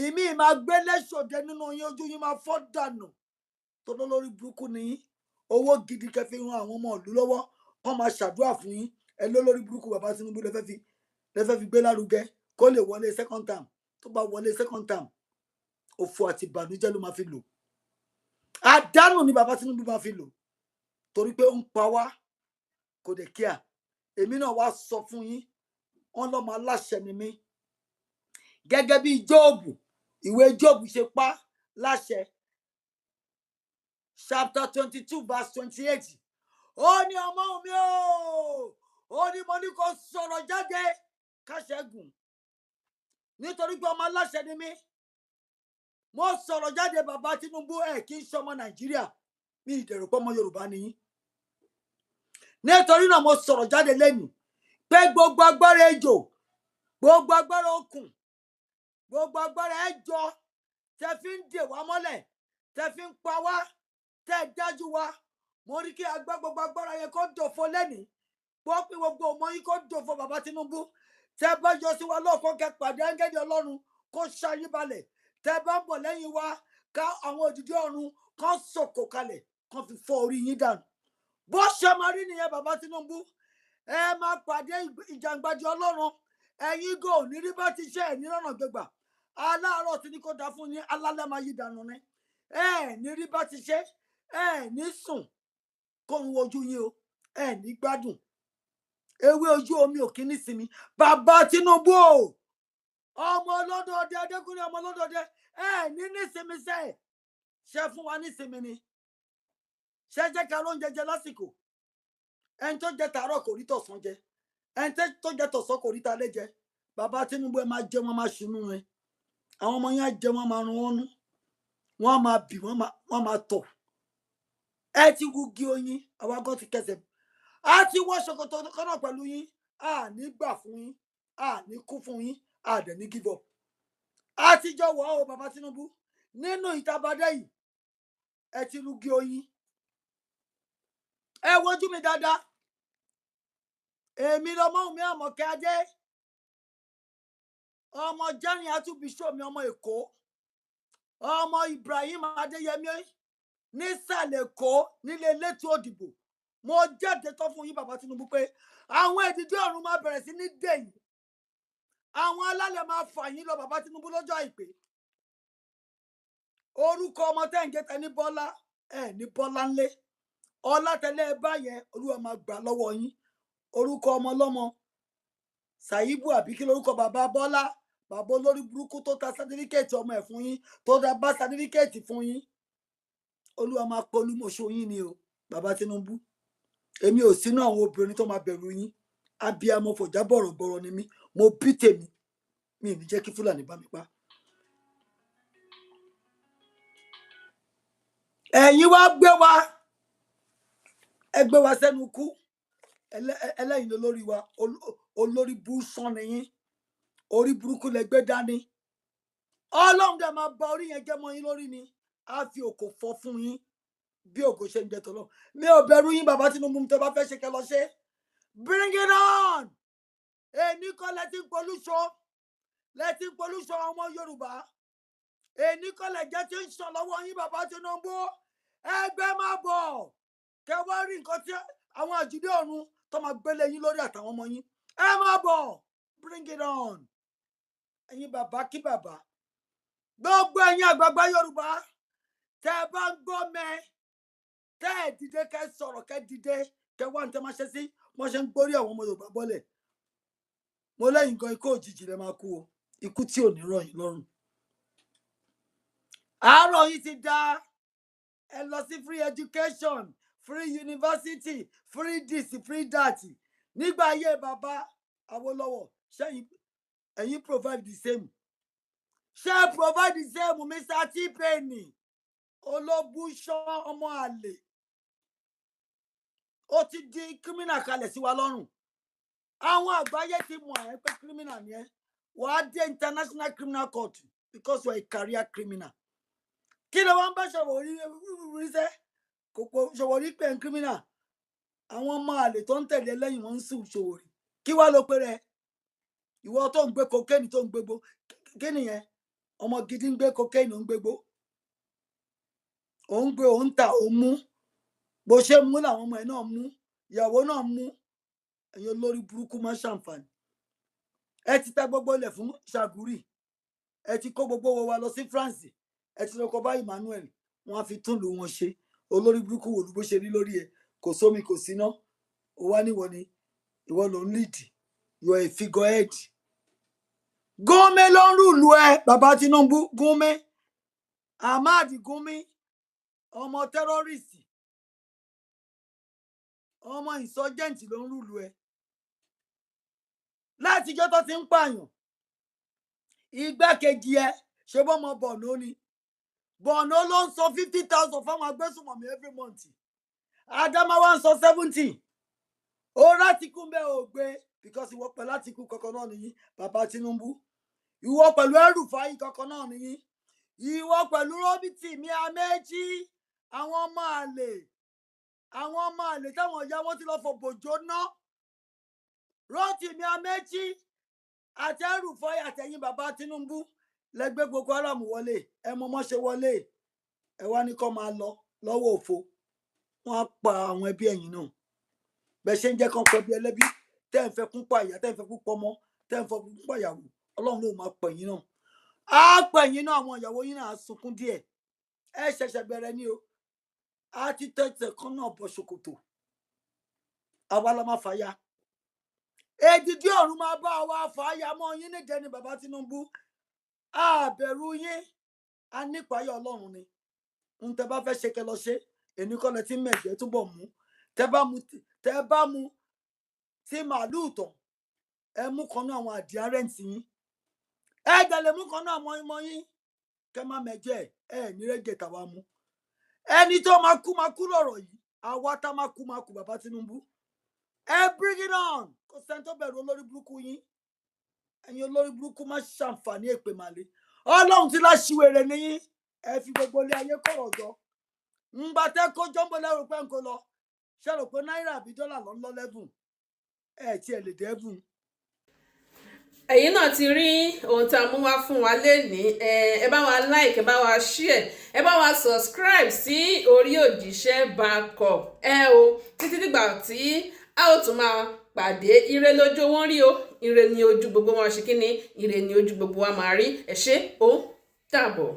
ìmí máa gbé lẹ́sọ̀dẹ nínú yín, ojú yín máa fọ́ dànù. Tó lórí burúkú ni yín, owó gidi kẹfì ran àwọn ọmọ ìlú lọ́wọ́, wọ́n máa ṣàdúrà fún yín. Ẹ lórí burúkú bàbá Tinubu lẹ́fẹ́ fi gbé lárugẹ kó lè wọlé second term. Tó bá wọlé second term, òfò àti ìbànújẹ́ ló máa fi lò. Àdánù ni bàbá Tinubu máa fi lò, torí pé ó ń pa wá, kò dẹ̀ kíá. Èmi náà wá sọ fún yín, wọ́n lọ́mọ aláṣẹ ni mí, gẹ́gẹ́ bí Jóòbù, ìwé Jóòbù ṣe pa láṣẹ, chapter 22 verse 28. Ó ní Omowunmi o, ó ní mo ní kó sọ̀rọ̀ jáde ká ṣẹ́gun, nítorí pé ọmọ aláṣẹ ni mí. mo sọ̀rọ̀ jáde bàbá Tinubu kì í ṣọmọ Nàìjíríà mi ìdẹ̀rù pé ọmọ Yorùbá ni yín nítorí náà mo sọ̀rọ̀ jáde lẹ́nu pé gbogbo agbára ejò gbogbo agbára okùn gbogbo agbára ẹjọ́ tẹ́ fi ń dè wá mọ́lẹ̀ tẹ́ fi ń pa wá tẹ́ dájú wa mo rí kí gbogbo agbára yẹn kó dòfo lẹ́nìí pé gbogbo ọmọ yín kó dòfo bàbá Tinubu tẹ́ bá yọ sí wa lọ́ọ̀kan kẹ́ pàdé áńgẹ́lì Ọlọ́run kó ṣayé balẹ̀ tẹ́ bá ń bọ̀ lẹ́yìn wa ká àwọn òjìji ọ̀run kan sòkò kalẹ̀ kan fi fọ́ orí yín dànù bó ṣe máa rí nìyẹn bàbá Tinubu ẹ máa pàdé ìjàngbàdì Ọlọ́run ẹ̀yin gò ní rí bá ti ṣe ẹ̀ ní rọ̀nà gbégbà aláàárọ̀ tí ní kó dá fún yín alálẹ̀ máa yí dànù ni ní rí bá ti ṣe ní sùn kó ń wojú yín o ní gbádùn ewé ojú omi ò kí ní sinmi bàbá Tinubu o ọmọ ọlọ́dọọdẹ Adékúnlé ọmọ ọlọ́dọọdẹ ní nísinmi ṣe fún wa nísinmi ni ṣe jẹ́ ká ló ń jẹjẹ lásìkò ẹni tó jẹ tàárọ̀ kò rí tọ̀sán jẹ ẹni tó jẹ tọ̀sán kò rí talẹ́ jẹ bàbá Tinubu ẹ máa jẹ wọn máa ṣunú rẹ àwọn ọmọ yẹn á jẹ wọn máa run wọn nú wọn máa bì wọn máa tọ̀ ẹ ti wugi oyin àwa gan ti kẹsẹ̀ á ti wọ ṣòkòtò kọ́nà pẹ̀lú yín á ní gbà fún yín á ní kú fún yín á dẹ̀ ní give up á ti jọ wọ́ o bàbá Tinubu nínú ìtabadé yìí ẹ ti rugi oyin ẹ wojú mi dáadáa èmi lọmọwùnmí Àmọ̀kẹ́ Adé ọmọ jẹrin àtúbíṣọ mi ọmọ Èkó ọmọ Ibrahim Adéyẹmí nísàlẹ̀ Èkó nílé elétò òdìbò mo jáde tán fún yín bàbá Tinubu pé àwọn èdìdí ọ̀run máa bẹ̀rẹ̀ sí ní dè yín àwọn alálẹ̀ máa fà yín lọ bàbá Tinubu lọ́jọ́ àìpé orúkọ ọmọ tẹ́ǹgẹ́tẹ́ ní Bọ́lá ní Bọ́lá ńlẹ̀ ọlátẹlẹ báyẹn Olúwa máa gbà lọ́wọ́ yín orúkọ ọmọ ọlọ́mọ Ṣàyíbù àbí kí lórúkọ bàbá Bọ́lá bàbá olórí burúkú tó ta sátífíkẹ́ẹ̀tì ọmọ ẹ̀ fún yín tó ta bá sátífíkẹ́ẹ̀tì fún yín Olúwa máa polúmọṣọ yín ni o bàbá Tinubu èmi ò sínú àwọn obìnrin tó máa bẹ̀rù yín abiyamọ fòjá bọ̀rọ̀bọ̀rọ̀ ni mí mo bí tèmi mi ò ní jẹ́ kí Fúlàní bá mi pa. ẹ̀yin wá gbé wa sẹ́nu kú ẹlẹ́yin lórí wa olórí búṣán ni yín orí burúkú lẹ gbé dání Ọlọ́run dẹ̀ máa ba orí yẹn jẹ́ mọ́ yín lórí ni á fi òkò fọ́ fún yín bí ògo ṣe ń jẹ tọ́lọ́ mi ò bẹ̀rù yín bàbá Tinubu tó bá fẹ́ ṣe kẹ́ lọ ṣe bring it on èní kọ́ lẹ́tí polúṣọ ọmọ Yorùbá èní kọ́ lẹ́jẹ́ tí ń sàn lọ́wọ́ yín bàbá Tinubu ẹgbẹ́ máa bọ̀ kẹ́ wá rí nǹkan tí àwọn àjídé ọ̀run tó máa gbélé yín lórí àtàwọn ọmọ yín ẹ máa bọ̀ bring it on ẹ̀yin bàbá kí bàbá gbogbo ẹ̀yin àgbààgbà Yorùbá tẹ́ ẹ bá ń gbọ́ mẹ́ tẹ́ ẹ dìde kẹ́ sọ̀rọ̀ kẹ́ dìde kẹ́ wá ní tẹ́ máa ṣe sí wọ́n ṣe ń gbórí àwọn ọmọ Yorùbá bọ́lẹ̀ mo lẹ́yìn gan ikú òjijì lẹ máa kú o ikú tí ò ní rọ̀ yín lọ́rùn àárọ̀ yìí ti dá ẹ lọ sí free education free university free this free that nígbà ayé bàbá Awólọ́wọ̀ ẹ̀yin provide the same ṣé provide the same Mr. T-Pain olóbùṣọ́ ọmọ àlè ó ti di criminal kalẹ̀ sí wa lọ́rùn àwọn àgbáyé ti mọ̀ ẹ́ pé criminal ni ẹ́ wàá dé international criminal court because you are a career criminal kí ló wọ́n bá Ṣòwòrí ríṣẹ́ kò pọ̀ Ṣòwòrí pé ń criminal àwọn ọmọ àlè tó ń tẹ̀lé lẹ́yìn wọn ń sùn Ṣòwòrí kí wàá ló pé rẹ ìwọ tó ń gbé cocaine tó ń gbégbó kí nìyẹn ọmọ gidi ń gbé cocaine ó ń gbégbó òun gbé òun ta òun mú bó ṣe mú làwọn ọmọ ẹ náà mú ìyàwó náà mú ẹ̀yin olórí burúkú máa ṣàǹfààní ẹ ti ta gbogbo ilẹ̀ fún Ṣàgùrì ẹ ti kó gbogbo wa lọ sí France ẹ ti lọkọ bá Emmanuel wọn á fi tún lù wọn ṣe olórí burúkú wò ló bó ṣe rí lórí ẹ kò sómi kò síná ó wá níwọ ni ìwọ ló ń lead you are a figurehead Gúnmi ló ń rúlu ẹ bàbá Tinubu Gúnmi Ahmad Gúnmi ọmọ tẹrọrìsì ọmọ insurgent ló ń rúlu ẹ látijọ́ tó ti ń pààyàn igbákejì ẹ ṣe bọ́mọ bọ̀ lónìí Borno ló ń san 50,000 fáwọn agbésùnmọ̀mí every month. Adamawa ń san 70. Ó Atiku ń bẹ ò gbé because ìwọ pẹ̀lú Atiku kankan náà nìyí bàbá Tinubu. Ìwọ pẹ̀lú El-Rufai kankan náà nìyí. Ìwọ pẹ̀lú Rotimi Amechi. Àwọn ọmọ àlè táwọn ìyá wọn ti lọ fọ bòjó ná. Rotimi Amechi àti El-Rufai àtẹ̀yìn bàbá Tinubu lẹ́gbẹ́ Boko Haram wọlé. Ẹ mọ mọ́ ṣe wọlé. Ẹ wá ní kó máa lọ lọ́wọ́ òfo. Wọ́n á pa àwọn ẹbí ẹ̀yìn náà. Bẹ́ẹ̀ ṣe ń jẹ́ kán pẹ́ bí ẹlẹ́bí. Tẹ́ ń fẹ́ kún pa ìyá, tẹ́ ń fẹ́ kún pa ọmọ, tẹ́ ń fẹ́ kún pa ìyàwó. Ọlọ́run ló máa pẹ̀ yín náà. Á pẹ̀ yín náà, àwọn ìyàwó yín náà á sunkún díẹ̀. Ẹ ṣẹ̀ṣẹ̀ bẹ̀rẹ̀ ni o. Á ti tẹ̀sẹ̀ kan náà bọ̀ ṣòkòtò. Àwa la máa fàya. Èdìdí ọ̀run máa bá wa fàya mọ́ yín nídẹ̀ẹ́ ni bàbá Tinubu. Á bẹ̀rù yín. A nípayọ̀ Ọlọ́run ni. Ń tẹ́ bá fẹ́ ṣe kẹ́ lọ ṣe. Èmi kọ́ lẹ tí mẹ̀jẹ̀ túbọ̀ mú. Tẹ́ bá mu tí màálù tán. Ẹ mú kan náà àwọn àdìárẹ́ǹtì yín. Ẹ dẹ̀lẹ̀ mú kan náà àwọn ọmọ yín. Kẹ́ má mẹ̀jẹ̀ ẹ ní rẹ́jẹ̀ tàwa mú. Ẹni tó máa kú lọ̀rọ̀ yìí. Àwa tá máa kú bàbá Tinubu. Ẹ bring it on. Kò sẹ́ni tó bẹ̀rù olórí burúkú yín. Ẹ̀yin olórí burúkú má ṣàǹfààní èpè màlẹ́. Ọlọ́run ti láṣìwèrè nìyí. Ẹ fi gbogbo ilé ayé kọ̀rọ̀ jọ. Ǹgbà tẹ́ kó jọ́mbó lẹ́rù pé ń kó lọ. Ṣé rò pé náírà àbí dọ́là ló ń lọ lẹ́bùn? Ẹ tí ẹ lè dẹ́bùn. Ẹ̀yin náà ti rí ohun tá a mú wá fún wa lénìí. Ẹ bá wa like, ẹ bá wa share, ẹ bá wa subscribe sí orí Òjíṣẹ́ Backup. O títí dìgbà tí a ó tún máa pàdé. Ire lójú wọn rí o. Ire ni ojú gbogbo wọn ṣe kí ni? Ire ni ojú gbogbo wa máa rí. Ẹ ṣé, ó dàbọ̀.